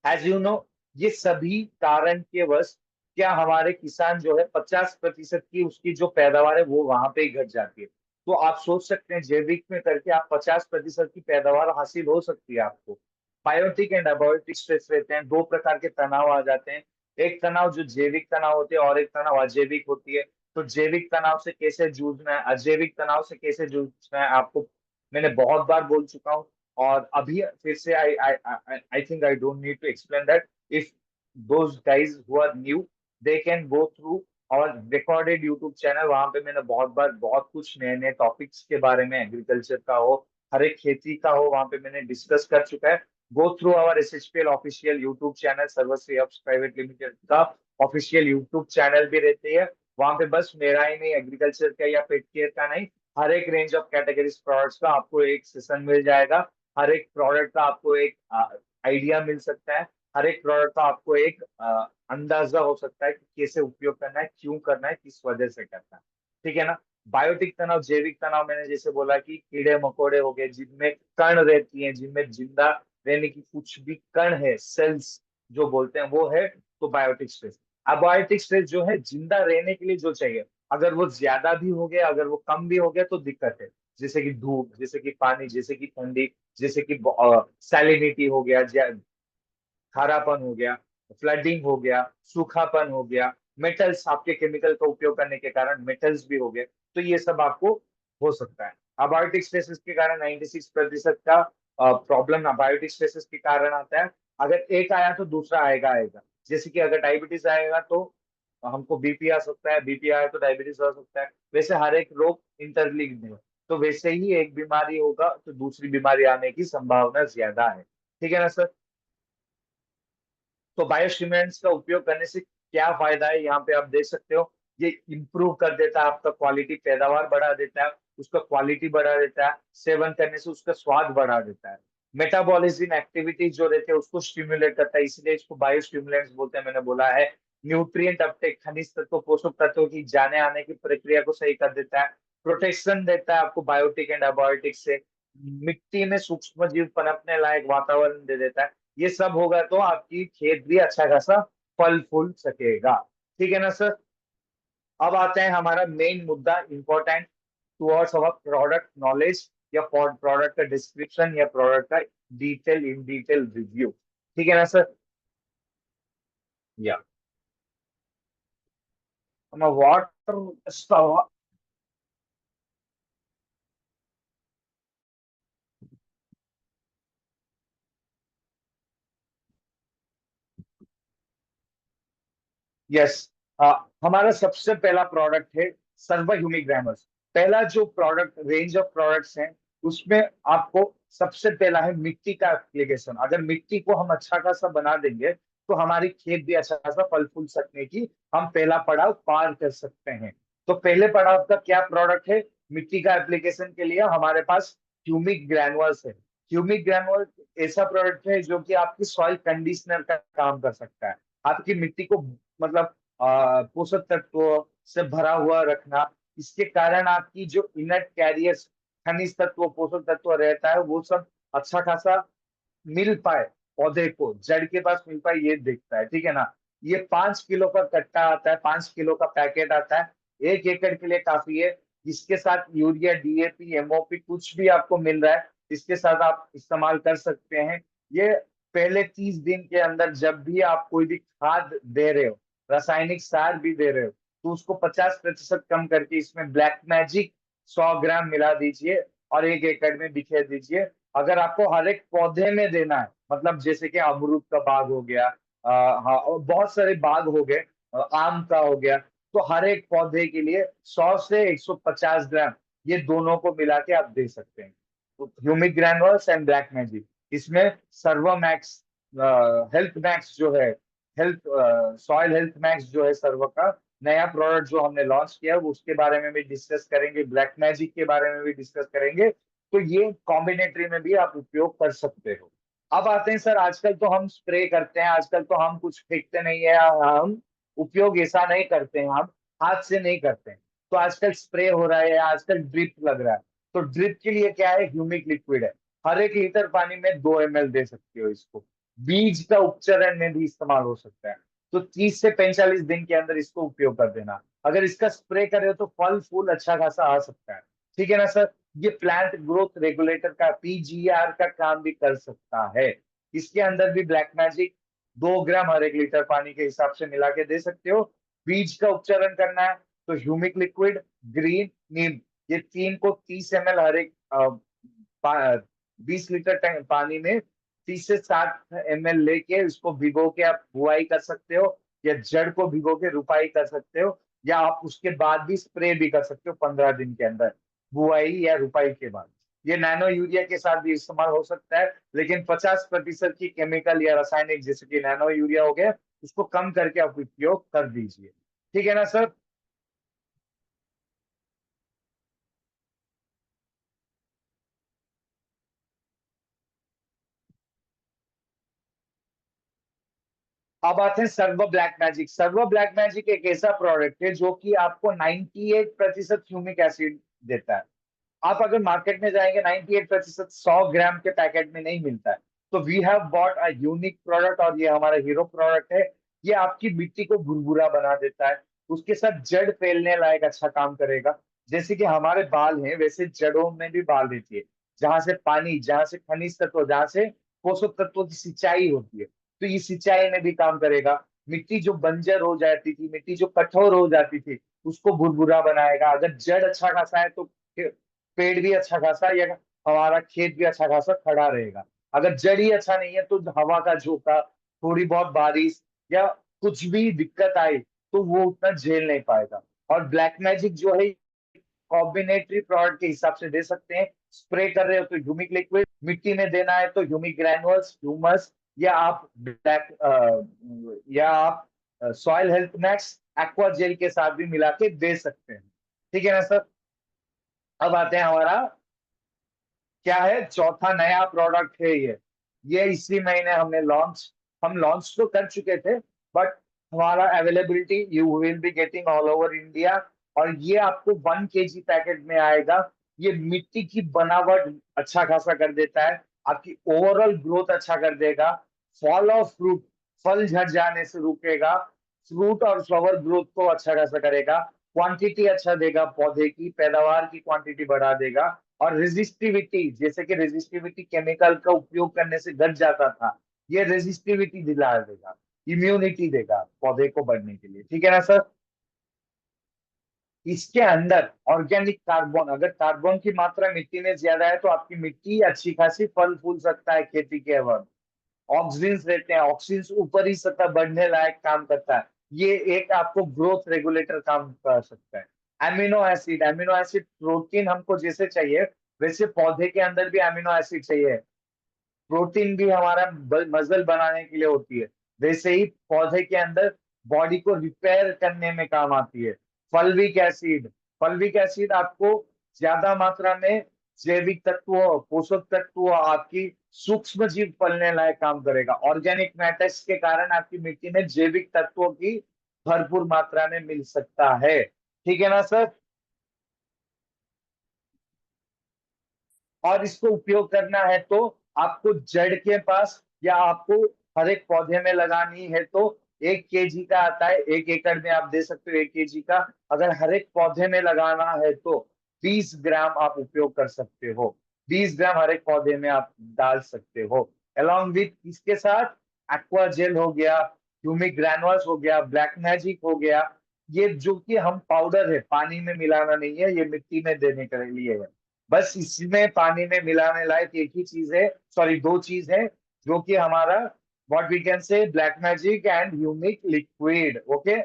एज यू नो, ये सभी कारण के वश क्या हमारे किसान जो है 50% की उसकी जो पैदावार है वो वहां पे ही घट जाती है। तो आप सोच सकते हैं जैविक में करके आप 50% की पैदावार हासिल हो सकती है आपको। बायोटिक एंड अबायोटिक स्ट्रेस रहते हैं, दो प्रकार के तनाव आ जाते हैं। एक तनाव जो जैविक तनाव होते हैं और एक तनाव अजैविक होती है। तो जैविक तनाव से कैसे जूझना है, अजैविक तनाव से कैसे जूझना है, आपको मैंने बहुत बार बोल चुका हूँ। और अभी फिर से I think I don't need to explain that. If those guys who are new, they can go through और रिकॉर्डेड यूट्यूब चैनल, वहां पे मैंने बहुत बार बहुत कुछ नए नए टॉपिक्स के बारे में, एग्रीकल्चर का हो, हर एक खेती का हो, वहां पे मैंने डिस्कस कर चुका है। Go through our SHPL official YouTube channel, Sarvashree herbs private limited का ऑफिशियल यूट्यूब चैनल भी रहती है। वहां पे बस मेरा ही नहीं, एग्रीकल्चर का या पेट केयर का नहीं, हर एक रेंज ऑफ कैटेगरीज प्रोडक्ट्स का आपको एक सेशन मिल जाएगा। हर एक प्रोडक्ट का आपको एक आइडिया मिल सकता है। हर एक प्रोडक्ट का आपको एक अंदाजा हो सकता है कि कैसे उपयोग करना है, क्यों करना है, किस वजह से करना है। ठीक है ना। बायोटिक तनाव, जैविक तनाव, मैंने जैसे बोला कि कीड़े मकोड़े हो गए जिनमें कण रहती हैं, जिनमें जिंदा रहने की कुछ भी कण है, सेल्स जो बोलते हैं, वो है तो बायोटिक स्ट्रेस। अबायोटिक स्ट्रेस जो है जिंदा रहने के लिए जो चाहिए, अगर वो ज्यादा भी हो गया, अगर वो कम भी हो गया तो दिक्कत है। जैसे कि धूप, जैसे कि पानी, जैसे कि ठंडी, जैसे कि सैलिनिटी हो गया, खारापन हो गया, फ्लडिंग हो गया, सूखापन हो गया, मेटल्स, आपके केमिकल का उपयोग करने के कारण मेटल्स भी हो गए। तो ये सब आपको हो सकता है। अबायोटिक स्ट्रेसेस के कारण 96% का प्रॉब्लम अबायोटिक स्ट्रेसेस के कारण आता है। अगर एक आया तो दूसरा आएगा आएगा। जैसे कि अगर डायबिटीज आएगा तो हमको बीपी आ सकता है, बीपी आया तो डायबिटीज हो सकता है। वैसे हर एक रोग इंटरलिंक्ड है। तो वैसे ही एक बीमारी होगा तो दूसरी बीमारी आने की संभावना ज्यादा है। ठीक है ना सर। तो बायोस्टिमुलेंट्स का उपयोग करने से क्या फायदा है, यहाँ पे आप देख सकते हो। ये इंप्रूव कर देता है आपका क्वालिटी, पैदावार बढ़ा देता है, उसका क्वालिटी बढ़ा देता है, सेवन करने से उसका स्वाद बढ़ा देता है। मेटाबॉलिज्म एक्टिविटीज जो रहते हैं उसको स्टिमुलेट करता है, इसलिए इसको बायोस्टिमुलेंट्स बोलते हैं, मैंने बोला है। न्यूट्रिएंट अपटेक, खनिज तत्व, पोषक तत्वों की जाने आने की प्रक्रिया को सही कर देता है। प्रोटेक्शन देता है आपको बायोटिक एंड अबायोटिक से। मिट्टी में सूक्ष्म जीव पनपने लायक वातावरण दे देता है। ये सब होगा तो आपकी खेत भी अच्छा खासा फल फूल सकेगा। ठीक है ना सर। अब आते हैं हमारा मेन मुद्दा, important towards our product knowledge, या प्रोडक्ट का डिस्क्रिप्शन, या प्रोडक्ट का इन डिटेल रिव्यू। ठीक है ना सर। या वाटर, यस, हमारा सबसे पहला प्रोडक्ट है सर्वा ह्यूमिक। पहला जो प्रोडक्ट, रेंज ऑफ प्रोडक्ट्स हैं, उसमें आपको सबसे पहला है मिट्टी का एप्लीकेशन। अगर मिट्टी को हम अच्छा खासा बना देंगे तो हमारी खेत भी अच्छा खासा फल फूल सकने की हम पहला पड़ाव पार कर सकते हैं। तो पहले पड़ाव का क्या प्रोडक्ट है? मिट्टी का एप्लीकेशन के लिए हमारे पास ह्यूमिक ग्रैनुअल्स है। ह्यूमिक ग्रैनुअल ऐसा प्रोडक्ट है जो कि आपकी सॉइल कंडीशनर का काम कर सकता है। आपकी मिट्टी को मतलब पोषक तत्वों से भरा हुआ रखना। इसके कारण आपकी जो इनर कैरियर्स, खनिज तत्व, पोषक तत्व रहता है, वो सब अच्छा खासा मिल पाए, पौधे को जड़ के पास मिल पाए, ये देखता है। ठीक है ना। ये 5 किलो का कट्टा आता है, 5 किलो का पैकेट आता है। एक एकड़ के लिए काफी है। इसके साथ यूरिया, डीएपी, एमओपी कुछ भी आपको मिल रहा है, इसके साथ आप इस्तेमाल कर सकते हैं। ये पहले 30 दिन के अंदर जब भी आप कोई भी खाद दे रहे हो, रासायनिक सार भी दे रहे हो, तो उसको 50% कम करके इसमें ब्लैक मैजिक 100 ग्राम मिला दीजिए और एक एकड़ में बिखेर दीजिए। अगर आपको हर एक पौधे में देना है, मतलब जैसे कि अमरूद का बाग हो गया, हाँ, और बहुत सारे बाग हो गए, आम का हो गया, तो हर एक पौधे के लिए 100 से 150 ग्राम ये दोनों को मिला के आप दे सकते हैं। तो humic granules and black magic, इसमें सर्वोमैक्स हेल्थ मैक्स जो है, हेल्थ सॉइल हेल्थ मैक्स जो है सर्व का नया प्रोडक्ट जो हमने लॉन्च किया है, वो उसके बारे में भी डिस्कस करेंगे, ब्लैक मैजिक के बारे में भी डिस्कस करेंगे। तो ये कॉम्बिनेटरी में भी आप उपयोग कर सकते हो। अब आते हैं सर, आजकल तो हम स्प्रे करते हैं, आजकल तो हम कुछ फेंकते नहीं है, हम उपयोग ऐसा नहीं करते हैं, हम हाथ से नहीं करते हैं। तो आजकल स्प्रे हो रहा है, आजकल ड्रिप लग रहा है। तो ड्रिप के लिए क्या है, ह्यूमिक लिक्विड है। हर एक लीटर पानी में 2 ml दे सकते हो इसको। बीज का उपचरण में भी इस्तेमाल हो सकता है। तो 30 से 45 दिन के अंदर इसको उपयोग कर देना। अगर इसका स्प्रे करे तो फल फूल अच्छा खासा आ सकता है। ठीक है ना सर। ये प्लांट ग्रोथ रेगुलेटर का, पीजीआर का काम भी कर सकता है। इसके अंदर भी ब्लैक मैजिक 2 ग्राम हर एक लीटर पानी के हिसाब से मिला के दे सकते हो। बीज का उपचारण करना है तो ह्यूमिक लिक्विड, ग्रीन, नीम, ये तीन को 30 ml हर एक 20 लीटर पानी में 30 से 60 ml लेके उसको भिगो के आप बुआई कर सकते हो, या जड़ को भिगो के रुपाई कर सकते हो, या आप उसके बाद भी स्प्रे भी कर सकते हो 15 दिन के अंदर, बुआई या रुपाई के बाद। ये नैनो यूरिया के साथ भी इस्तेमाल हो सकता है, लेकिन 50% की केमिकल या रासायनिक जैसे कि नैनो यूरिया हो गया, उसको कम करके आप उपयोग कर दीजिए। ठीक है ना सर। अब आते हैं servo black magic. Servo black magic एक ऐसा प्रोडक्ट है जो कि आपको 98% ह्यूमिक एसिड देता है। आप अगर मार्केट में जाएंगे, 98% 100 ग्राम के पैकेट में नहीं मिलता है। तो we have bought a unique product, और ये हमारा हीरो प्रोडक्ट है। ये आपकी मिट्टी को भुरभुरा बना देता है, उसके साथ जड़ फैलने लायक अच्छा काम करेगा। जैसे कि हमारे बाल हैं, वैसे जड़ों में भी बाल रहती है, जहां से पानी, जहां से खनिज तत्व, जहां से पोषक तत्वों की सिंचाई होती है, तो ये सिंचाई में भी काम करेगा। मिट्टी जो बंजर हो जाती थी, मिट्टी जो कठोर हो जाती थी, उसको भुरभुरा बनाएगा। अगर जड़ अच्छा खासा है तो पेड़ भी अच्छा खासा, या हमारा खेत भी अच्छा खासा खड़ा रहेगा। अगर जड़ ही अच्छा नहीं है तो हवा का झोंका, थोड़ी बहुत बारिश, या कुछ भी दिक्कत आए तो वो उतना झेल नहीं पाएगा। और ब्लैक मैजिक जो है, कॉम्बिनेटरी प्रोडक्ट के हिसाब से दे सकते हैं। स्प्रे कर रहे हो तो ह्यूमिक लिक्विड, मिट्टी में देना है तो ह्यूमिक ग्रैनुअल्स, ह्यूमस, या आप ब्लैक, या आप soil health max aqua jail के साथ भी मिला के दे सकते हैं। ठीक है ना सर। अब आते हैं हमारा क्या है, चौथा नया प्रोडक्ट है ये इसी महीने हमने लॉन्च, हम लॉन्च तो कर चुके थे, बट हमारा availability you will be getting all over India. और ये आपको 1 kg पैकेट में आएगा। ये मिट्टी की बनावट अच्छा खासा कर देता है, आपकी ओवरऑल ग्रोथ अच्छा कर देगा, फॉल ऑफ फ्रूट, फल झड़ जाने से रुकेगा, फ्रूट और फ्लावर ग्रोथ को अच्छा खासा करेगा, क्वांटिटी अच्छा देगा, पौधे की पैदावार की क्वांटिटी बढ़ा देगा। और रेजिस्टिविटी, जैसे कि रेजिस्टिविटी केमिकल का उपयोग करने से घट जाता था, ये रेजिस्टिविटी दिला देगा, इम्यूनिटी देगा पौधे को बढ़ने के लिए। ठीक है ना सर। इसके अंदर ऑर्गेनिक कार्बन, अगर कार्बन की मात्रा मिट्टी में ज्यादा है तो आपकी मिट्टी अच्छी खासी फल फूल सकता है खेती के अवध। ऑक्सीजन रहते हैं, ऑक्सीजन ऊपर ही सतह बढ़ने लायक काम करता है। ये एक आपको ग्रोथ रेगुलेटर काम कर सकता है। Amino acid, amino acid protein हमको जैसे चाहिए, वैसे पौधे के अंदर भी एमिनो एसिड चाहिए। प्रोटीन भी हमारा मसल बनाने के लिए होती है, वैसे ही पौधे के अंदर बॉडी को रिपेयर करने में काम आती है। फल्विक एसिड, फल्विक एसिड आपको ज्यादा मात्रा में जैविक तत्व, पोषक तत्व, आपकी सूक्ष्म जीव पलने लायक काम करेगा। ऑर्गेनिक मैटर्स के कारण आपकी मिट्टी में जैविक तत्वों की भरपूर मात्रा में मिल सकता है। ठीक है ना सर। और इसको उपयोग करना है तो आपको जड़ के पास, या आपको हर एक पौधे में लगानी है तो 1 kg का आता है, 1 एकड़ में आप दे सकते हो 1 kg का। अगर हर एक पौधे में लगाना है तो 20 ग्राम आप उपयोग कर सकते हो। 20 ग्राम हर एक पौधे में आप डाल सकते हो। अलॉन्ग विथ इसके साथ एक्वा जेल हो गया, ह्यूमिक ग्रैनुअल्स हो गया, ब्लैक मैजिक हो गया। ये जो कि हम पाउडर है, पानी में मिलाना नहीं है, ये मिट्टी में देने के लिए है। बस इसमें पानी में मिलाने लायक एक ही चीज है, सॉरी दो चीज है, जो कि हमारा what we can say black magic and humic liquid. Okay,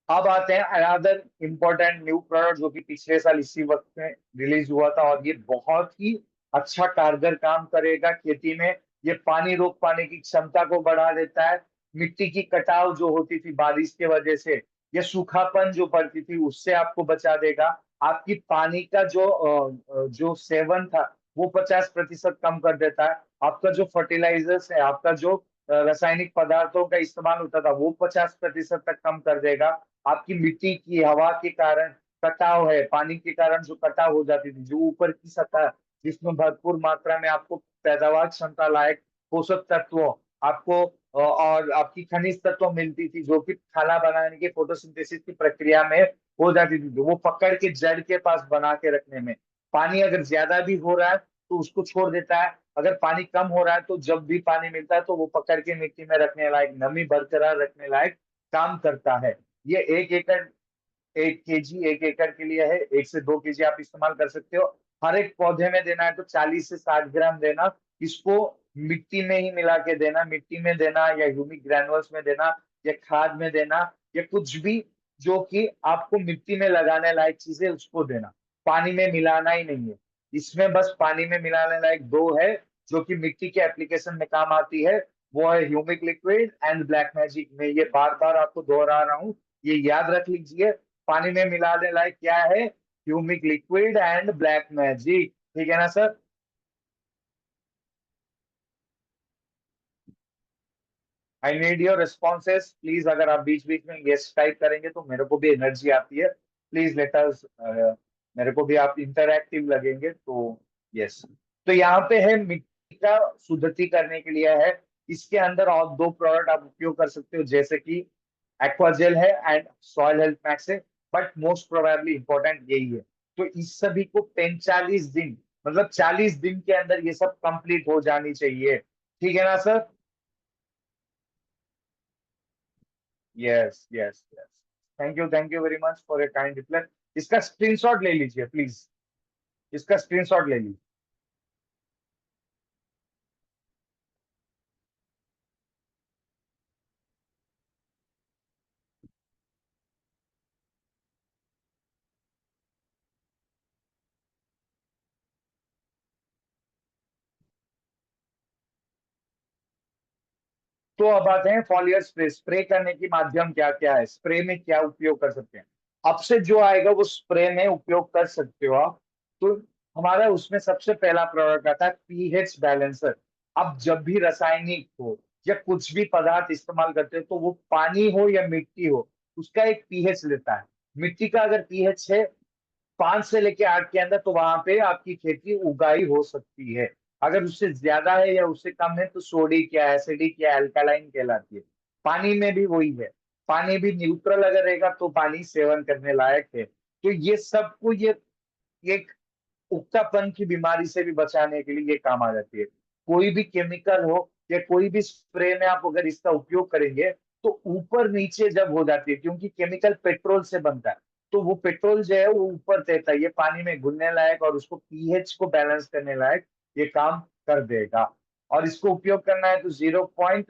अब आते हैं अनदर इम्पोर्टेंट न्यू प्रोडक्ट जो कि पिछले साल इसी वक्त में रिलीज हुआ था, और ये बहुत ही अच्छा कारगर काम करेगा खेती में। ये पानी रोक पाने की क्षमता को बढ़ा देता है। मिट्टी की कटाव जो होती थी बारिश के वजह से, ये सूखापन जो पड़ती थी उससे आपको बचा देगा। आपकी पानी का जो सेवन था वो 50% कम कर देता है। आपका जो फर्टिलाइजर्स है, आपका जो रासायनिक पदार्थों का इस्तेमाल होता था वो 50% तक कम कर देगा। आपकी मिट्टी की हवा के कारण कटाव है, पानी के कारण जो कटाव हो जाती थी, जो ऊपर की सतह जिसमें भरपूर मात्रा में आपको पैदावार क्षमता लायक पोषक तत्व आपको और आपकी खनिज तत्व मिलती थी, जो कि खाना बनाने के फोटोसिंथेसिस की प्रक्रिया में हो जाती थी, जो वो पकड़ के जड़ के पास बना के रखने में। पानी अगर ज्यादा भी हो रहा है तो उसको छोड़ देता है, अगर पानी कम हो रहा है तो जब भी पानी मिलता है तो वो पकड़ के मिट्टी में रखने लायक, नमी बरकरार रखने लायक काम करता है। ये 1 एकड़, 1 kg 1 एकड़ के लिए है, 1 से 2 kg आप इस्तेमाल कर सकते हो। हर एक पौधे में देना है तो 40 से 60 ग्राम देना। इसको मिट्टी में ही मिला के देना, मिट्टी में देना या ह्यूमिक ग्रैनुअल्स में देना या खाद में देना, या कुछ भी जो कि आपको मिट्टी में लगाने लायक चीजें उसको देना। पानी में मिलाना ही नहीं है। इसमें बस पानी में मिलाने लायक दो है जो कि मिट्टी के एप्लीकेशन में काम आती है, वो है humic liquid and black magic. में ये बार बार आपको दोहरा रहा हूँ, ये याद रख लीजिए। पानी में मिलाने लायक क्या है? Humic liquid and black magic. ठीक है ना sir? I need your responses please. अगर आप बीच बीच में यस टाइप करेंगे तो मेरे को भी एनर्जी आती है। प्लीज लेट अस, मेरे को भी आप इंटरैक्टिव लगेंगे तो यस। तो यहाँ पे है मिट्टी का शुद्धि करने के लिए है। इसके अंदर और दो प्रोडक्ट आप उपयोग कर सकते हो, जैसे कि एक्वाजेल है एंड सॉइल हेल्थ मैक्स है। बट मोस्ट प्रोबेबली इंपॉर्टेंट यही है। तो इस सभी को 45 दिन, मतलब 40 दिन के अंदर ये सब कंप्लीट हो जानी चाहिए। ठीक है ना sir? Yes yes yes. Thank you very much for a kind reply. इसका स्क्रीनशॉट ले लीजिए प्लीज, इसका स्क्रीनशॉट ले लीजिए। तो अब आते हैं फॉलियर स्प्रे। स्प्रे करने की माध्यम क्या क्या है, स्प्रे में क्या उपयोग कर सकते हैं? अब से जो आएगा वो स्प्रे में उपयोग कर सकते हो आप। तो हमारा उसमें सबसे पहला प्रोडक्ट आता है पीएच बैलेंसर। अब जब भी रासायनिक हो या कुछ भी पदार्थ इस्तेमाल करते हो तो वो पानी हो या मिट्टी हो, उसका एक पीएच लेता है। मिट्टी का अगर पीएच है 5 से लेके 8 के अंदर, तो वहां पे आपकी खेती उगाई हो सकती है। अगर उससे ज्यादा है या उससे कम है तो सोडिक या एसिडिक या अल्कालाइन कहलाती है। पानी में भी वही है। पानी भी न्यूट्रल अगर रहेगा तो पानी सेवन करने लायक है। तो ये सबको ये एक उक्तापन की बीमारी से भी बचाने के लिए ये काम आ जाती है। कोई भी केमिकल हो या कोई भी स्प्रे में आप अगर इसका उपयोग करेंगे तो ऊपर नीचे जब हो जाती है, क्योंकि केमिकल पेट्रोल से बनता है, तो वो पेट्रोल जो है वो ऊपर तैरता है, ये पानी में घुलने लायक और उसको पीएच को बैलेंस करने लायक ये काम कर देगा। और इसको उपयोग करना है तो 0.5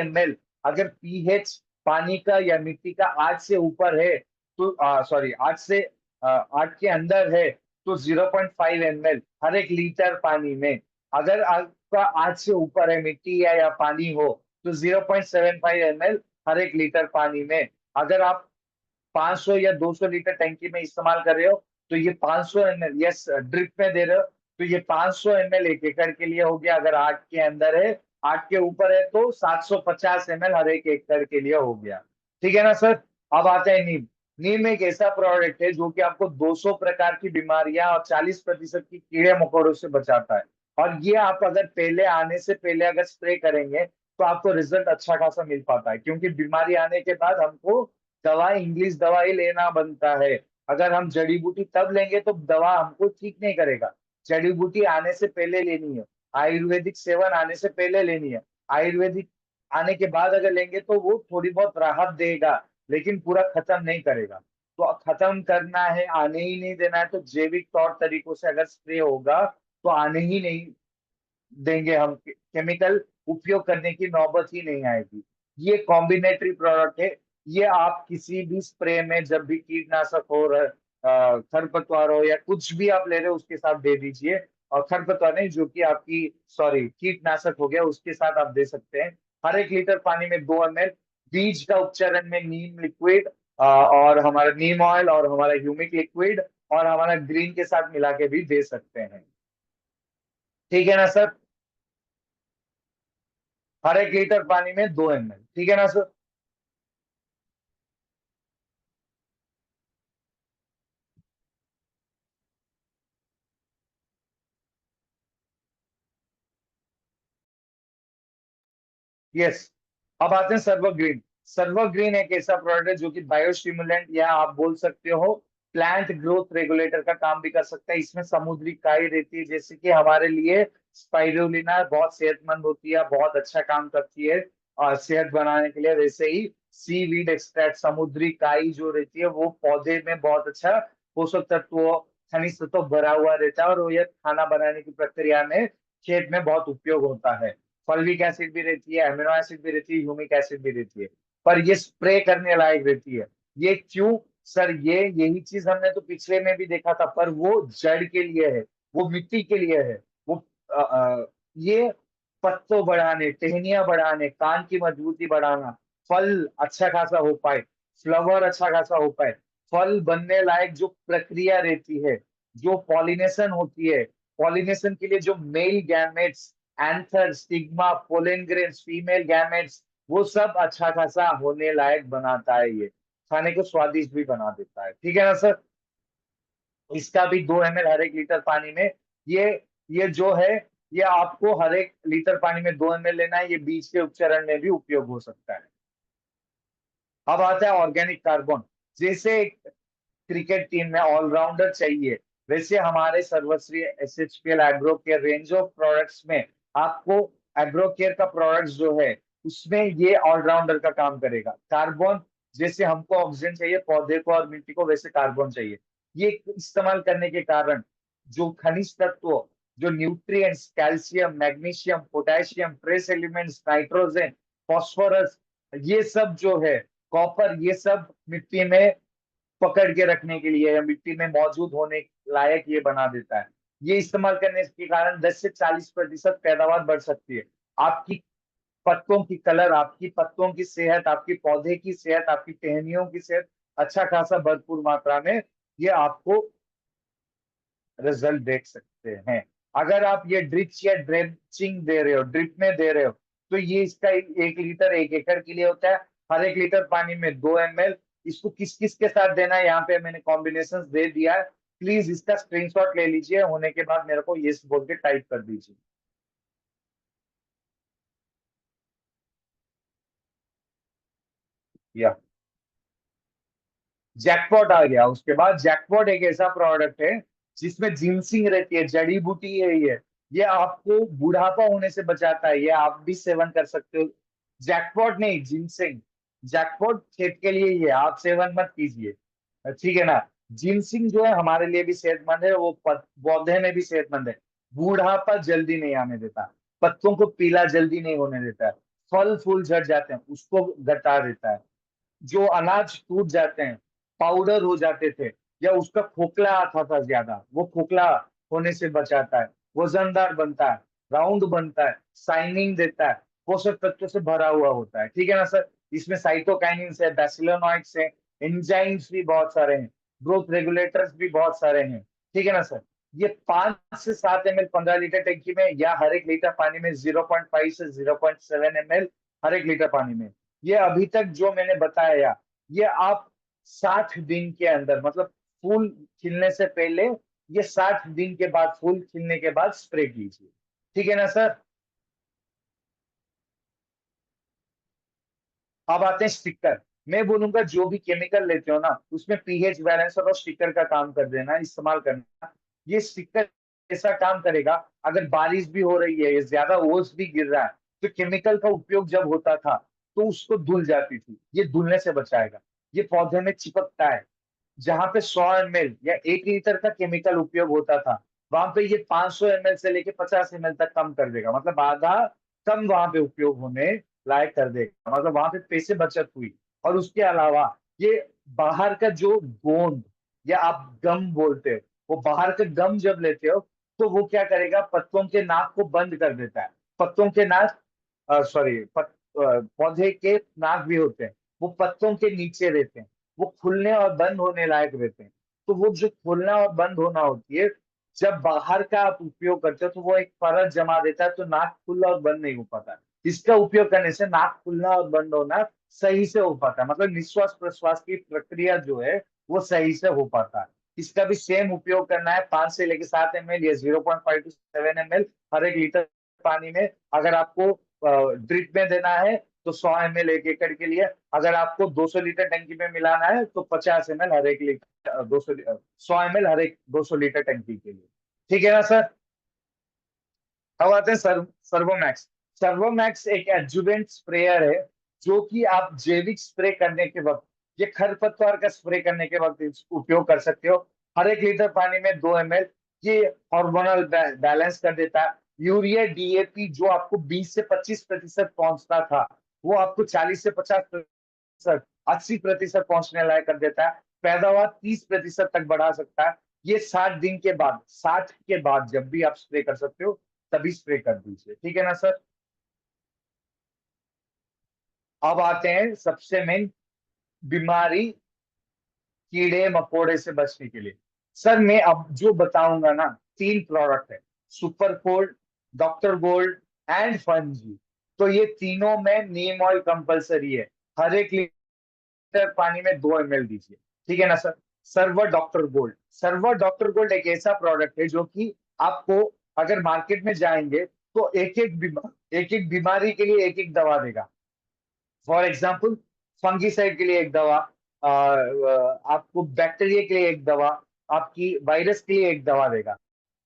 ml। अगर पीएच पानी का या मिट्टी का 8 से ऊपर है तो सॉरी 8 के अंदर है तो 0.5 ml हर एक लीटर पानी में। अगर आपका 8 से ऊपर है मिट्टी या पानी हो तो 0.75 ml हर एक लीटर पानी में। अगर आप 500 या 200 लीटर टैंकी में इस्तेमाल कर रहे हो तो ये 500 ml, यस ड्रिप में दे रहे हो तो ये 500 ml 1 एकड़ के लिए हो गया। अगर 8 के अंदर है, 8 के ऊपर है तो 750 ml हर एक एकड़ के लिए हो गया। ठीक है ना सर? अब आते हैं नीम। नीम एक ऐसा प्रोडक्ट है जो कि आपको 200 प्रकार की बीमारियां और 40% की कीड़े मकोड़ों से बचाता है। और ये आप अगर पहले आने से पहले अगर स्प्रे करेंगे तो आपको रिजल्ट अच्छा खासा मिल पाता है, क्योंकि बीमारी आने के बाद हमको दवा, इंग्लिश दवाई लेना बनता है। अगर हम जड़ी बूटी तब लेंगे तो दवा हमको ठीक नहीं करेगा। जड़ी बूटी आने से पहले लेनी है, आयुर्वेदिक सेवन आने से पहले लेनी है। आयुर्वेदिक आने के बाद अगर लेंगे तो वो थोड़ी बहुत राहत देगा, लेकिन पूरा खत्म नहीं करेगा। तो खत्म करना है, आने ही नहीं देना है, तो जैविक तौर तरीकों से अगर स्प्रे होगा तो आने ही नहीं देंगे हम, केमिकल उपयोग करने की नौबत ही नहीं आएगी। ये कॉम्बिनेटरी प्रोडक्ट है। ये आप किसी भी स्प्रे में जब भी कीटनाशक हो, खरपतवार हो या कुछ भी आप ले रहे हो उसके साथ दे दीजिए। और खरपतवार नहीं, जो कि आपकी सॉरी कीटनाशक हो गया, उसके साथ आप दे सकते हैं। हर 1 लीटर पानी में 2 ml। बीज का उपचारण में नीम लिक्विड और हमारा नीम ऑयल और हमारा ह्यूमिक लिक्विड और हमारा ग्रीन के साथ मिला के भी दे सकते हैं। ठीक है ना सर? हर 1 लीटर पानी में 2 ml, ठीक है ना सर? यस। अब आते हैं सर्वग्रीन। सर्वग्रीन एक ऐसा प्रोडक्ट है जो कि बायोस्टिमुलेंट या आप बोल सकते हो प्लांट ग्रोथ रेगुलेटर का काम भी कर सकता है। इसमें समुद्री काई रहती है, जैसे कि हमारे लिए स्पाइरुलिना बहुत सेहतमंद होती है, बहुत अच्छा काम करती है और सेहत बनाने के लिए। वैसे ही सी वीड एक्सट्रैक्ट, समुद्री काई जो रहती है वो पौधे में बहुत अच्छा पोषक तत्वों, खनिज तत्व भरा हुआ रहता है, और वो ये खाना बनाने की प्रक्रिया में खेत में बहुत उपयोग होता है। फॉलिक एसिड भी रहती है, अमीनो एसिड भी रहती है, ह्यूमिक एसिड भी रहती है। पर ये स्प्रे करने लायक रहती है। ये क्यों सर? ये यही चीज हमने तो पिछले में भी देखा था, पर वो जड़ के लिए है, वो मिट्टी के लिए है। वो ये पत्तों बढ़ाने, टहनियां बढ़ाने, कान की मजबूती बढ़ाना, फल अच्छा खासा हो पाए, फ्लावर अच्छा खासा हो पाए, फल बनने लायक जो प्रक्रिया रहती है, जो पॉलिनेशन होती है, पॉलिनेशन के लिए जो male gametes, anther, stigma, pollen grains, female gametes, वो सब अच्छा खासा होने लायक बनाता है। ये खाने को स्वादिष्ट भी बना देता है। ठीक है ना सर? इसका भी 2 ml हर 1 लीटर पानी में। ये ये जो है, ये आपको हर 1 लीटर पानी में 2 ml लेना है। ये बीज के उपचरण में भी उपयोग हो सकता है। अब आता है ऑर्गेनिक कार्बन। जैसे क्रिकेट टीम में ऑलराउंडर चाहिए, वैसे हमारे सर्वश्री SHPL agro care range of products में आपको एग्रो केयर का प्रोडक्ट्स जो है उसमें ये ऑलराउंडर का काम करेगा। कार्बन, जैसे हमको ऑक्सीजन चाहिए पौधे को और मिट्टी को, वैसे कार्बन चाहिए। ये इस्तेमाल करने के कारण जो खनिज तत्व, जो nutrients, calcium, magnesium, potassium, trace elements, nitrogen, phosphorus, ये सब जो है, कॉपर, ये सब मिट्टी में पकड़ के रखने के लिए या मिट्टी में मौजूद होने लायक ये बना देता है। ये इस्तेमाल करने के कारण 10 से 40% पैदावार बढ़ सकती है। आपकी पत्तों की कलर, आपकी पत्तों की सेहत, आपकी पौधे की सेहत, आपकी टहनियों की सेहत अच्छा खासा भरपूर मात्रा में ये आपको रिजल्ट देख सकते हैं। अगर आप ये ड्रिप या ड्रेंचिंग दे रहे हो, ड्रिप में दे रहे हो, तो ये इसका 1 लीटर 1 एकड़ के लिए होता है। हर 1 लीटर पानी में 2 ml। इसको किस किस के साथ देना है यहाँ पे मैंने कॉम्बिनेशन दे दिया है। प्लीज इसका स्क्रीनशॉट ले लीजिए, होने के बाद मेरे को यस बोल के टाइप कर दीजिए। या जैकपॉट आ गया। उसके बाद जैकपॉट एक ऐसा प्रोडक्ट है जिसमें जिनसिंग रहती है, जड़ी बूटी है ये आपको बुढ़ापा होने से बचाता है। ये आप भी सेवन कर सकते हो। जैकपॉट नहीं, जिनसिंग। जैकपॉट खेत के लिए ही है, आप सेवन मत कीजिए। ठीक है ना? जिनसिंग जो है हमारे लिए भी सेहतमंद है, वो पौधे में भी सेहतमंद है। बूढ़ापा जल्दी नहीं आने देता, पत्तों को पीला जल्दी नहीं होने देता है, फल फूल झड़ जाते हैं उसको घटा देता है, जो अनाज टूट जाते हैं, पाउडर हो जाते थे, या उसका खोखला आता था ज्यादा, वो खोखला होने से बचाता है, वजनदार बनता है, राउंड बनता है, शाइनिंग देता है, पोषक तत्वों से भरा हुआ होता है। ठीक है ना सर? इसमें साइटोकाइनिन्स है, बैसिलोनॉइड्स है, एंजाइम्स भी बहुत सारे हैं, ग्रोथ रेगुलेटर्स भी बहुत सारे हैं। ठीक है ना सर? ये 5 से 7 ml 15 लीटर टंकी में, या हर 1 लीटर पानी में 0.5 से 0.7 ml हर 1 लीटर पानी में। ये अभी तक जो मैंने बताया, ये आप 60 दिन के अंदर, मतलब फूल खिलने से पहले, ये 60 दिन के बाद, फूल खिलने के बाद स्प्रे कीजिए। ठीक है ना सर। अब आते हैं स्टिकर। मैं बोलूंगा जो भी केमिकल लेते हो ना उसमें पीएच बैलेंसर और स्टिकर का काम कर देना, इस्तेमाल करना। ये स्टिकर ऐसा काम करेगा, अगर बारिश भी हो रही है या ज्यादा ओस भी गिर रहा है, तो केमिकल का उपयोग जब होता था तो उसको धुल जाती थी, ये धुलने से बचाएगा। ये पौधे में चिपकता है। जहां पे 100 ml या 1 लीटर का केमिकल उपयोग होता था, वहां पे ये 500 ml से लेके 50 ml तक कम कर देगा, मतलब आधा कम वहां पे उपयोग होने लायक कर देगा, मतलब वहां पे पैसे बचत हुई। और उसके अलावा ये बाहर का जो गोंद या आप गम बोलते हो, वो बाहर का गम जब लेते हो तो वो क्या करेगा, पत्तों के नाक को बंद कर देता है। पत्तों के नाक, सॉरी, पौधे के नाक भी होते हैं, वो पत्तों के नीचे रहते हैं, वो खुलने और बंद होने लायक रहते हैं। तो वो जो खुलना और बंद होना होती है, जब बाहर का आप उपयोग करते हो तो वो एक परत जमा देता है, तो नाक खुला और बंद नहीं हो पाता। इसका उपयोग करने से नाक खुलना और बंद होना सही से हो पाता है, मतलब निश्वास प्रश्वास की प्रक्रिया जो है वो सही से हो पाता है। इसका भी सेम उपयोग करना है, 5 से लेकर 7 ml या 0.5 to 7 ml हर एक लीटर पानी में। अगर आपको ड्रिप में देना है तो 100 ml 1 एकड़ के लिए। अगर आपको 200 लीटर टंकी में मिलाना है तो 50 ml हर एक लीटर, 100 ml हर एक 200 लीटर टंकी के लिए। ठीक है ना सर। अब आते हैं सर्वोमैक्स। सर्वोमैक्स एक एडजुवेंट स्प्रेयर है, जो कि आप जैविक स्प्रे करने के वक्त, ये खरपतवार का स्प्रे करने के वक्त उपयोग कर सकते हो। हर एक लीटर पानी में 2 ml। ये हार्मोनल बैलेंस कर देता है। यूरिया डीएपी जो आपको 20 से 25% पहुंचता था, वो आपको 40 से 50%, 80% पहुंचने लायक कर देता है। पैदावार 30% तक बढ़ा सकता है। ये 60 दिन के बाद, 60 के बाद जब भी आप स्प्रे कर सकते हो तभी स्प्रे कर दीजिए। ठीक है ना सर। अब आते हैं सबसे मेन बीमारी, कीड़े मकोड़े से बचने के लिए। सर मैं अब जो बताऊंगा ना, 3 प्रोडक्ट है, super gold, doctor gold and fungi. तो ये तीनों में नीम ऑयल कंपलसरी है। हर एक लीटर पानी में 2 ml दीजिए। ठीक है ना sir. Server doctor gold, server doctor gold एक ऐसा प्रोडक्ट है जो कि आपको, अगर मार्केट में जाएंगे तो एक एक बीमारी के लिए एक एक दवा देगा। फॉर एग्जाम्पल, फंगीसाइड के लिए एक दवा, आपको बैक्टीरिया के लिए एक दवा, आपकी वायरस के लिए एक दवा देगा।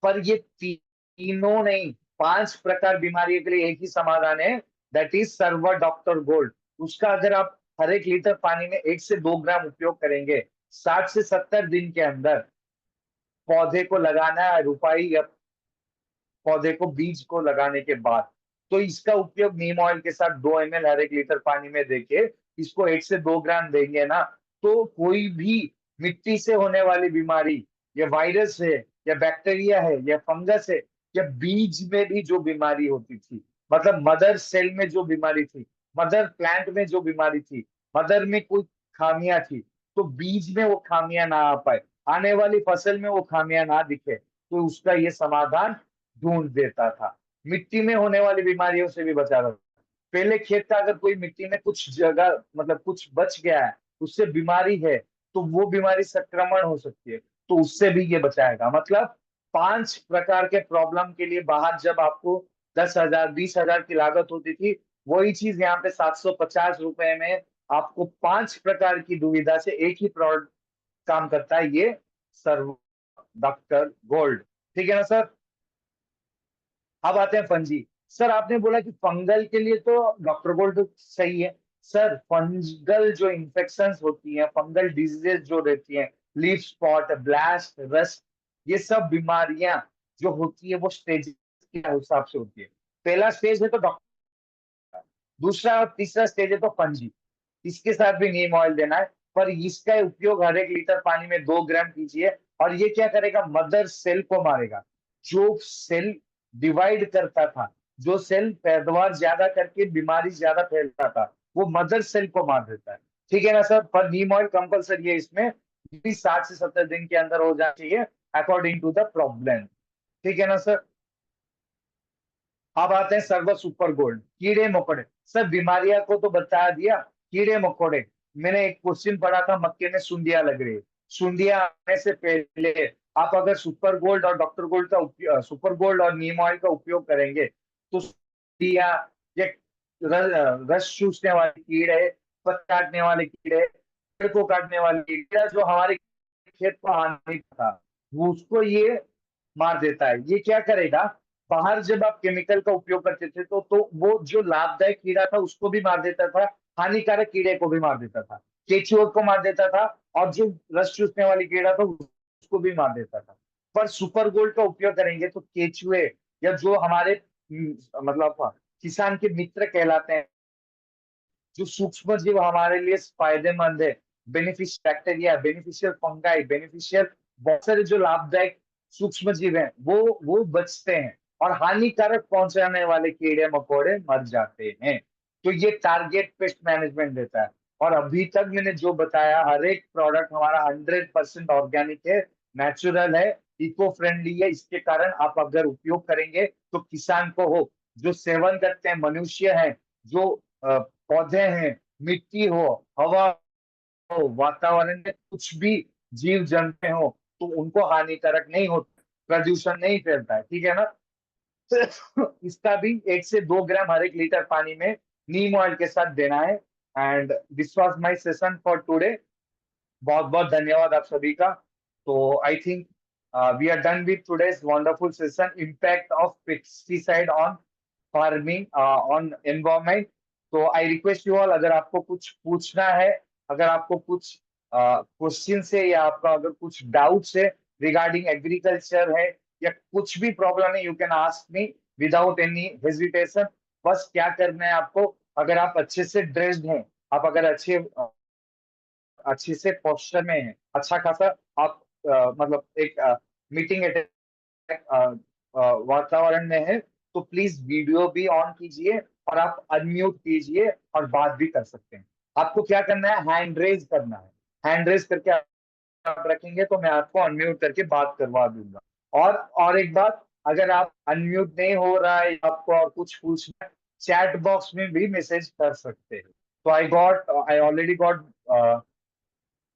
पर ये तीनों नहीं, 5 प्रकार बीमारियों के लिए एक ही समाधान है, that is server doctor gold. उसका अगर आप हर एक लीटर पानी में 1 से 2 ग्राम उपयोग करेंगे, 60 से 70 दिन के अंदर पौधे को लगाना है, रुपाई या पौधे को बीज को लगाने के बाद, तो इसका उपयोग नीम ऑयल के साथ 2 ml हर एक लीटर पानी में देके इसको 1 से 2 ग्राम देंगे ना, तो कोई भी मिट्टी से होने वाली बीमारी, या वायरस है या बैक्टीरिया है या फंगस है, या बीज में भी जो बीमारी होती थी, मतलब मदर सेल में जो बीमारी थी, मदर प्लांट में जो बीमारी थी, मदर में कोई खामियां थी, तो बीज में वो खामियां ना आ पाए, आने वाली फसल में वो खामियां ना दिखे, तो उसका ये समाधान ढूंढ देता था। मिट्टी में होने वाली बीमारियों से भी बचा था। पहले खेत का अगर कोई मिट्टी में कुछ जगह, मतलब कुछ बच गया है, उससे बीमारी है, तो वो बीमारी संक्रमण हो सकती है, तो उससे भी ये बचाएगा। मतलब 5 प्रकार के प्रॉब्लम के लिए बाहर जब आपको 10,000 20,000 की लागत होती थी, वही चीज यहाँ पे 750 रुपए में आपको 5 प्रकार की दुविधा से एक ही प्रोडक्ट काम करता है, ये सर्व डॉक्टर गोल्ड। ठीक है ना सर। अब आते हैं फंजी। सर आपने बोला कि फंगल के लिए तो डॉक्टर गोल्ड सही है। सर फंगल जो इंफेक्शंस होती हैं, फंगल डिजीजेस जो रहती हैं, लीफ स्पॉट, ब्लास्ट, रस्ट, ये सब बीमारियां जो होती है वो स्टेज के हिसाब से होती है। पहला स्टेज है तो डॉक्टर, दूसरा और तीसरा स्टेज है तो फंजी। इसके साथ भी नीम ऑयल देना है, पर इसका उपयोग हर एक लीटर पानी में 2 ग्राम कीजिए। और ये क्या करेगा, मदर सेल को मारेगा। जो सेल डिवाइड करता था, जो सेल पैदावार ज्यादा करके बीमारी ज्यादा फैलता था, वो मदर सेल को मार देता है। ठीक है ना सर। पर नीम ऑयल कंपलसरी है इसमें, भी 60 से 70 दिन के अंदर हो जाना चाहिए, अकॉर्डिंग टू द प्रॉब्लम। ठीक है ना सर। अब आते हैं सर्वर सुपर गोल्ड, कीड़े मकोड़े। सर बीमारियां को तो बता दिया, कीड़े मकोड़े। मैंने एक क्वेश्चन पढ़ा था, मक्के में सुंडियां लग रही है, सुंडियां आने से पहले आप अगर सुपर गोल्ड और डॉक्टर गोल्ड का सुपर गोल्ड और नीम ऑयल का उपयोग करेंगे तो या ये रस चूसने वाले कीड़े, पत्ते काटने वाले कीड़े, पेड़ को काटने वाले कीड़े जो हमारे खेत को हानि था, वो उसको ये मार देता है। ये क्या करेगा, बाहर जब आप केमिकल का उपयोग करते थे तो वो जो लाभदायक कीड़ा था उसको भी मार देता था, हानिकारक कीड़े को भी मार देता था, केचुए को मार देता था, और जो रस चूसने वाली कीड़ा था उसको भी मार देता था। पर सुपर गोल्ड का उपयोग करेंगे तो केचुए या जो हमारे मतलब किसान के मित्र कहलाते हैं, जो सूक्ष्म जीव हमारे लिए फायदेमंद है, beneficial bacteria, beneficial fungi, beneficial बहुत सारे जो लाभदायक सूक्ष्म जीव हैं वो बचते हैं, और हानिकारक पहुंचाने वाले कीड़े मकोड़े मर जाते हैं। तो ये टारगेट पेस्ट मैनेजमेंट देता है। और अभी तक मैंने जो बताया, हर एक प्रोडक्ट हमारा 100% ऑर्गेनिक है, नेचुरल है, इको फ्रेंडली है। इसके कारण आप अगर उपयोग करेंगे तो किसान को हो, जो सेवन करते हैं मनुष्य है, जो पौधे हैं, मिट्टी हो, हवा हो, वातावरण में कुछ भी जीव जंतु हो, तो उनको हानिकारक नहीं होता, प्रदूषण नहीं फैलता है, ठीक है ना। तो इसका भी 1 से 2 ग्राम हर एक लीटर पानी में नीम ऑयल के साथ देना है। And this was my session for today. बहुत बहुत धन्यवाद आप सभी का। तो I think we are done with today's wonderful session, impact of pesticide on farming on environment. तो आई रिक्वेस्ट यू ऑल, अगर आपको कुछ पूछना है, अगर आपको कुछ क्वेश्चन है, या आपका अगर कुछ डाउट्स है रिगार्डिंग एग्रीकल्चर है, या कुछ भी प्रॉब्लम है, you can ask me without any hesitation. बस क्या करना है आपको, अगर आप अच्छे से ड्रेस्ड हैं, आप अगर अच्छे से पोस्चर में हैं, अच्छा खासा आप मतलब एक मीटिंग वातावरण में है, तो प्लीज वीडियो भी ऑन कीजिए और आप अनम्यूट कीजिए और बात भी कर सकते हैं। आपको क्या करना है, हैंड रेज करना है। हैंड रेज करके आप रखेंगे तो मैं आपको अनम्यूट करके बात करवा दूंगा। और एक बात, अगर आप अनम्यूट नहीं हो रहा है, आपको और कुछ पूछना है, चैट बॉक्स में भी मैसेज कर सकते हैं। तो I already got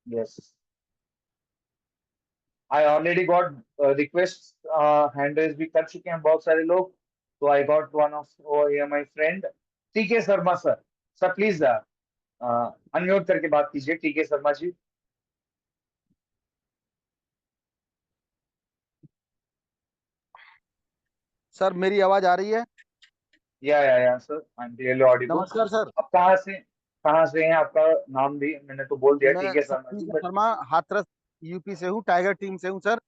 yes, I already got request, hand raise भी कर चुके हैं बहुत सारे लोग। तो I got one of my friend TK Sharma sir. Sir please unmute करके बात कीजिए, टीके शर्मा जी। सर मेरी आवाज आ रही है? या sir, I am really Audible. नमस्कार सर। आप कहाँ से हैं, आपका नाम भी मैंने तो बोल दिया, मैं टीके शर्मा जी, सतीश बट शर्मा, हाथरस यूपी से हूँ, टाइगर टीम से हूँ सर।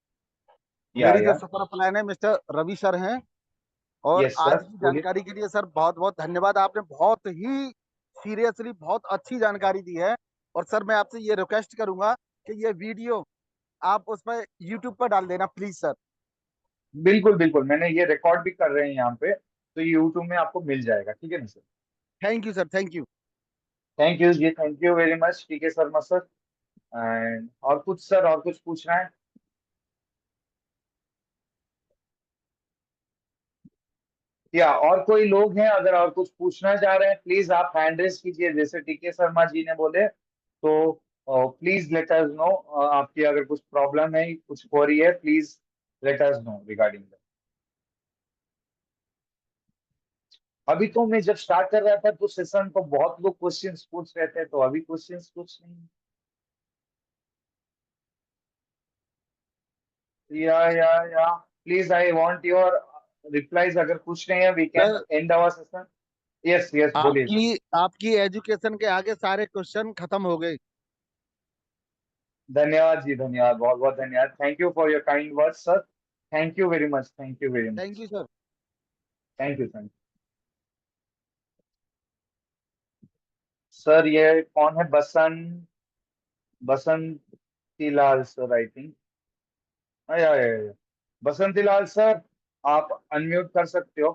मेरी जो या सुपर प्लान है मिस्टर रवि सर हैं। और यस आज सर, की बोलिए। जानकारी के लिए सर बहुत बहुत धन्यवाद, आपने बहुत ही सीरियसली बहुत अच्छी जानकारी दी है। और सर मैं आपसे ये रिक्वेस्ट करूंगा कि ये वीडियो आप उस पर यूट्यूब पर डाल देना प्लीज सर। बिल्कुल बिल्कुल, मैंने ये रिकॉर्ड भी कर रहे हैं यहाँ पे, तो ये यूट्यूब में आपको मिल जाएगा, ठीक है ना sir. Thank you sir, thank you. Thank you ji, thank you very much T K Sharma sir. And और कुछ सर, और कुछ पूछना है? या और कोई लोग हैं अगर और कुछ पूछना चाह रहे हैं, प्लीज आप हैंड रेस कीजिए, जैसे टीके शर्मा जी ने बोले। तो प्लीज लेट अस नो, आपकी अगर कुछ प्रॉब्लम है, कुछ हो रही है, please let us no regarding that. अभी तो मैं जब स्टार्ट कर रहा था तो सेशन तो बहुत लोग क्वेश्चंस पूछ रहे थे, तो अभी क्वेश्चंस कुछ नहीं। या please I want your replies, अगर कुछ नहीं है we can sir end our session. Yes yes, बोलिए सर। आपकी आपकी एजुकेशन के आगे सारे क्वेश्चन खत्म हो गए। धन्यवाद जी, धन्यवाद, बहुत बहुत धन्यवाद, thank you for your kind word sir. Thank you very much, thank you very thank much. You sir. Thank you, thank you sir. ये कौन है, बसंती लाल सर, आई थिंक। या बसंती लाल सर, आप अनम्यूट कर सकते हो।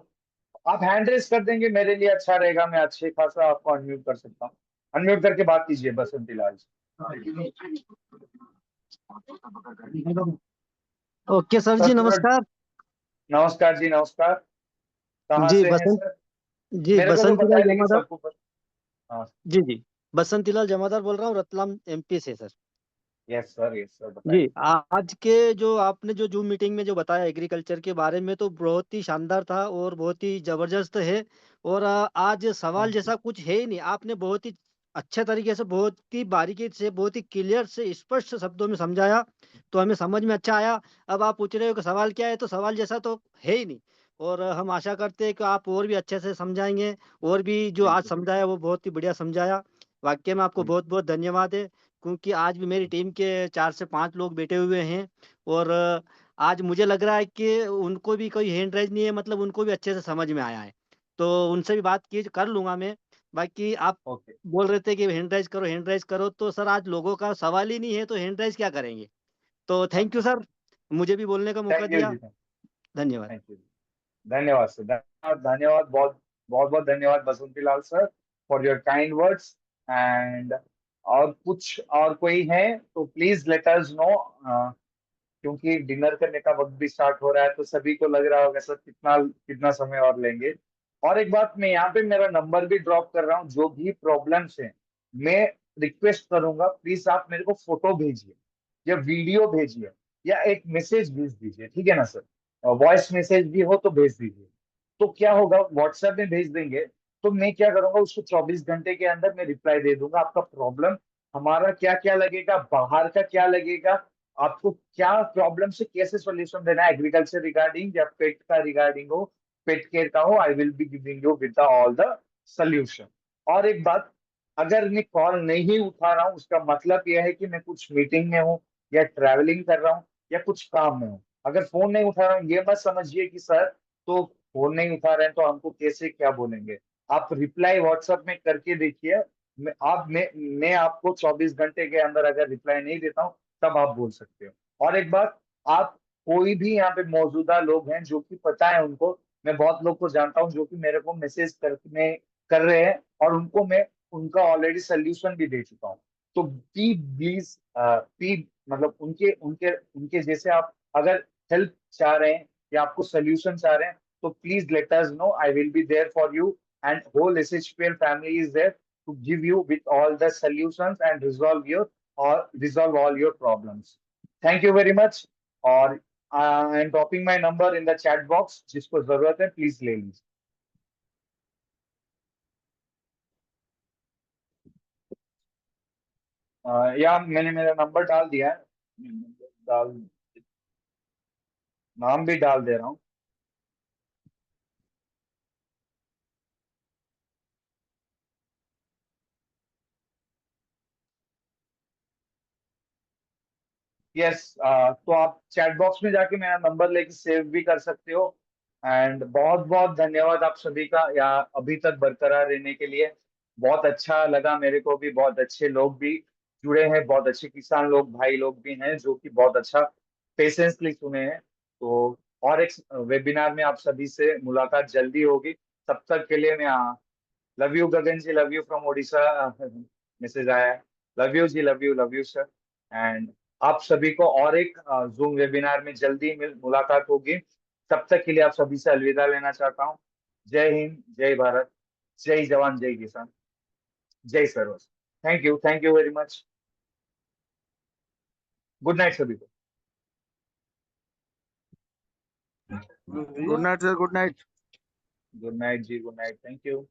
आप हैंड रेस कर देंगे मेरे लिए अच्छा रहेगा, मैं अच्छे खासा आपको अनम्यूट कर सकता हूँ। अनम्यूट करके बात कीजिए बसंती लाल ओके सर सर। जी, थोड़ा नमस्कार। नमस्कार जी, नमस्कार। कहाँ जी से हैं बसंत सर? जी मेरे को तो पता बसंतीलाल है लेकिन जमादार। सबको पता। हाँ। जी बसंतीलाल जमादार बोल रहा हूँ, रतलाम एमपी से सर। यस सर बताइए। जी। आज के जो आपने जो जूम मीटिंग में जो बताया एग्रीकल्चर के बारे में, तो बहुत ही शानदार था और बहुत ही जबरदस्त है। और आज सवाल थैंक यू। जैसा कुछ है ही नहीं। आपने बहुत ही अच्छे तरीके से, बहुत ही बारीकी से, बहुत ही क्लियर से, स्पष्ट शब्दों में समझाया, तो हमें समझ में अच्छा आया। अब आप पूछ रहे हो कि सवाल क्या है, तो सवाल जैसा तो है ही नहीं। और हम आशा करते हैं कि आप और भी अच्छे से समझाएंगे। और भी जो थैंक आज यू। समझाया वो बहुत ही बढ़िया समझाया। वाकई में आपको थैंक बहुत बहुत धन्यवाद है। क्योंकि आज भी मेरी टीम के 4 से 5 लोग बैठे हुए हैं। और आज मुझे लग रहा है कि उनको भी कोई हैंड राइज नहीं है, मतलब उनको भी अच्छे से समझ में आया है। तो उनसे भी बात की कर लूँगा मैं। बाकी आप ओके। बोल रहे थे कि हैंड राइज करो, तो सर आज लोगों का सवाल ही नहीं है, तो हैंड राइज क्या करेंगे? तो थैंक यू सर, मुझे भी बोलने का मौका थैंक यू दिया। जी। धन्यवाद। Thank you. धन्यवाद सर, धन्यवाद धन्यवाद, बहुत बहुत बहुत धन्यवाद Basanti Lal sir for your kind words. And और कुछ और कोई है तो प्लीज लेट अस नो, क्योंकि डिनर करने का वक्त भी स्टार्ट हो रहा है, तो सभी को लग रहा होगा सर कितना कितना समय और लेंगे। और एक बात, मैं यहाँ पे मेरा नंबर भी ड्रॉप कर रहा हूँ, जो भी प्रॉब्लम्स है मैं रिक्वेस्ट करूंगा प्लीज आप मेरे को फोटो भेजिए या वीडियो भेजिए या एक मैसेज भेज दीजिए, ठीक है ना सर? वॉइस मैसेज भी हो तो भेज दीजिए। तो क्या होगा, व्हाट्सएप में भेज देंगे तो मैं क्या करूंगा, उसको 24 घंटे के अंदर मैं रिप्लाई दे दूंगा। आपका प्रॉब्लम हमारा क्या क्या लगेगा, बाहर का क्या लगेगा, आपको क्या प्रॉब्लम से कैसे सॉल्यूशन देना है, एग्रीकल्चर रिगार्डिंग या पेट का रिगार्डिंग हो, पेट केयर का हो, आई will be giving you with all the solution. और एक बात, अगर मैं कॉल नहीं उठा रहा हूँ उसका मतलब यह है कि मैं कुछ मीटिंग में हूँ या ट्रैवलिंग कर रहा हूँ या कुछ काम में हूँ। अगर फोन नहीं उठा रहा हूँ ये मत समझिए कि सर तो फोन नहीं उठा रहे हैं तो हमको कैसे क्या बोलेंगे। आप रिप्लाई व्हाट्सएप में करके देखिए। मैं आपको 24 घंटे के अंदर अगर रिप्लाई नहीं देता हूँ तब आप बोल सकते हो। और एक बात, आप कोई भी यहाँ पे मौजूदा लोग हैं जो कि पता है उनको, मैं बहुत लोग को जानता हूँ जो कि मेरे को मैसेज करने कर रहे हैं और उनको मैं उनका ऑलरेडी सोल्यूशन भी दे चुका हूँ। तो प्लीज प्लीज मतलब उनके उनके उनके जैसे आप अगर हेल्प चाह रहे हैं या आपको सोल्यूशन चाह रहे हैं तो please let us know, I will be there for you and whole SHPL family is there to give you with all the solutions and resolve all your problems. Thank you very much. और I am dropping my number in the chat box, जिसको जरूरत है प्लीज ले लीजिए। या मैंने मेरा नंबर डाल दिया है, डाल नाम भी डाल दे रहा हूँ। यस, तो आप चैट बॉक्स में जाके मेरा नंबर लेके सेव भी कर सकते हो। एंड बहुत बहुत धन्यवाद आप सभी का यहाँ अभी तक बरकरार रहने के लिए। बहुत अच्छा लगा मेरे को भी, बहुत अच्छे लोग भी जुड़े हैं, बहुत अच्छे किसान लोग भाई लोग भी हैं जो कि बहुत अच्छा पेशेंसली सुने हैं। तो और एक वेबिनार में आप सभी से मुलाकात जल्दी होगी। तब तक के लिए मैं love you Gagan ji, love you from Odisha, message आया है। Love you sir. एंड आप सभी को और एक जूम वेबिनार में जल्दी मुलाकात होगी। तब तक के लिए आप सभी से अलविदा लेना चाहता हूँ। जय हिंद, जय भारत, जय जवान, जय किसान, जय सर्वस। Thank you very much. Good night सभी को। Good night sir, good night. Good night ji, good night, thank you.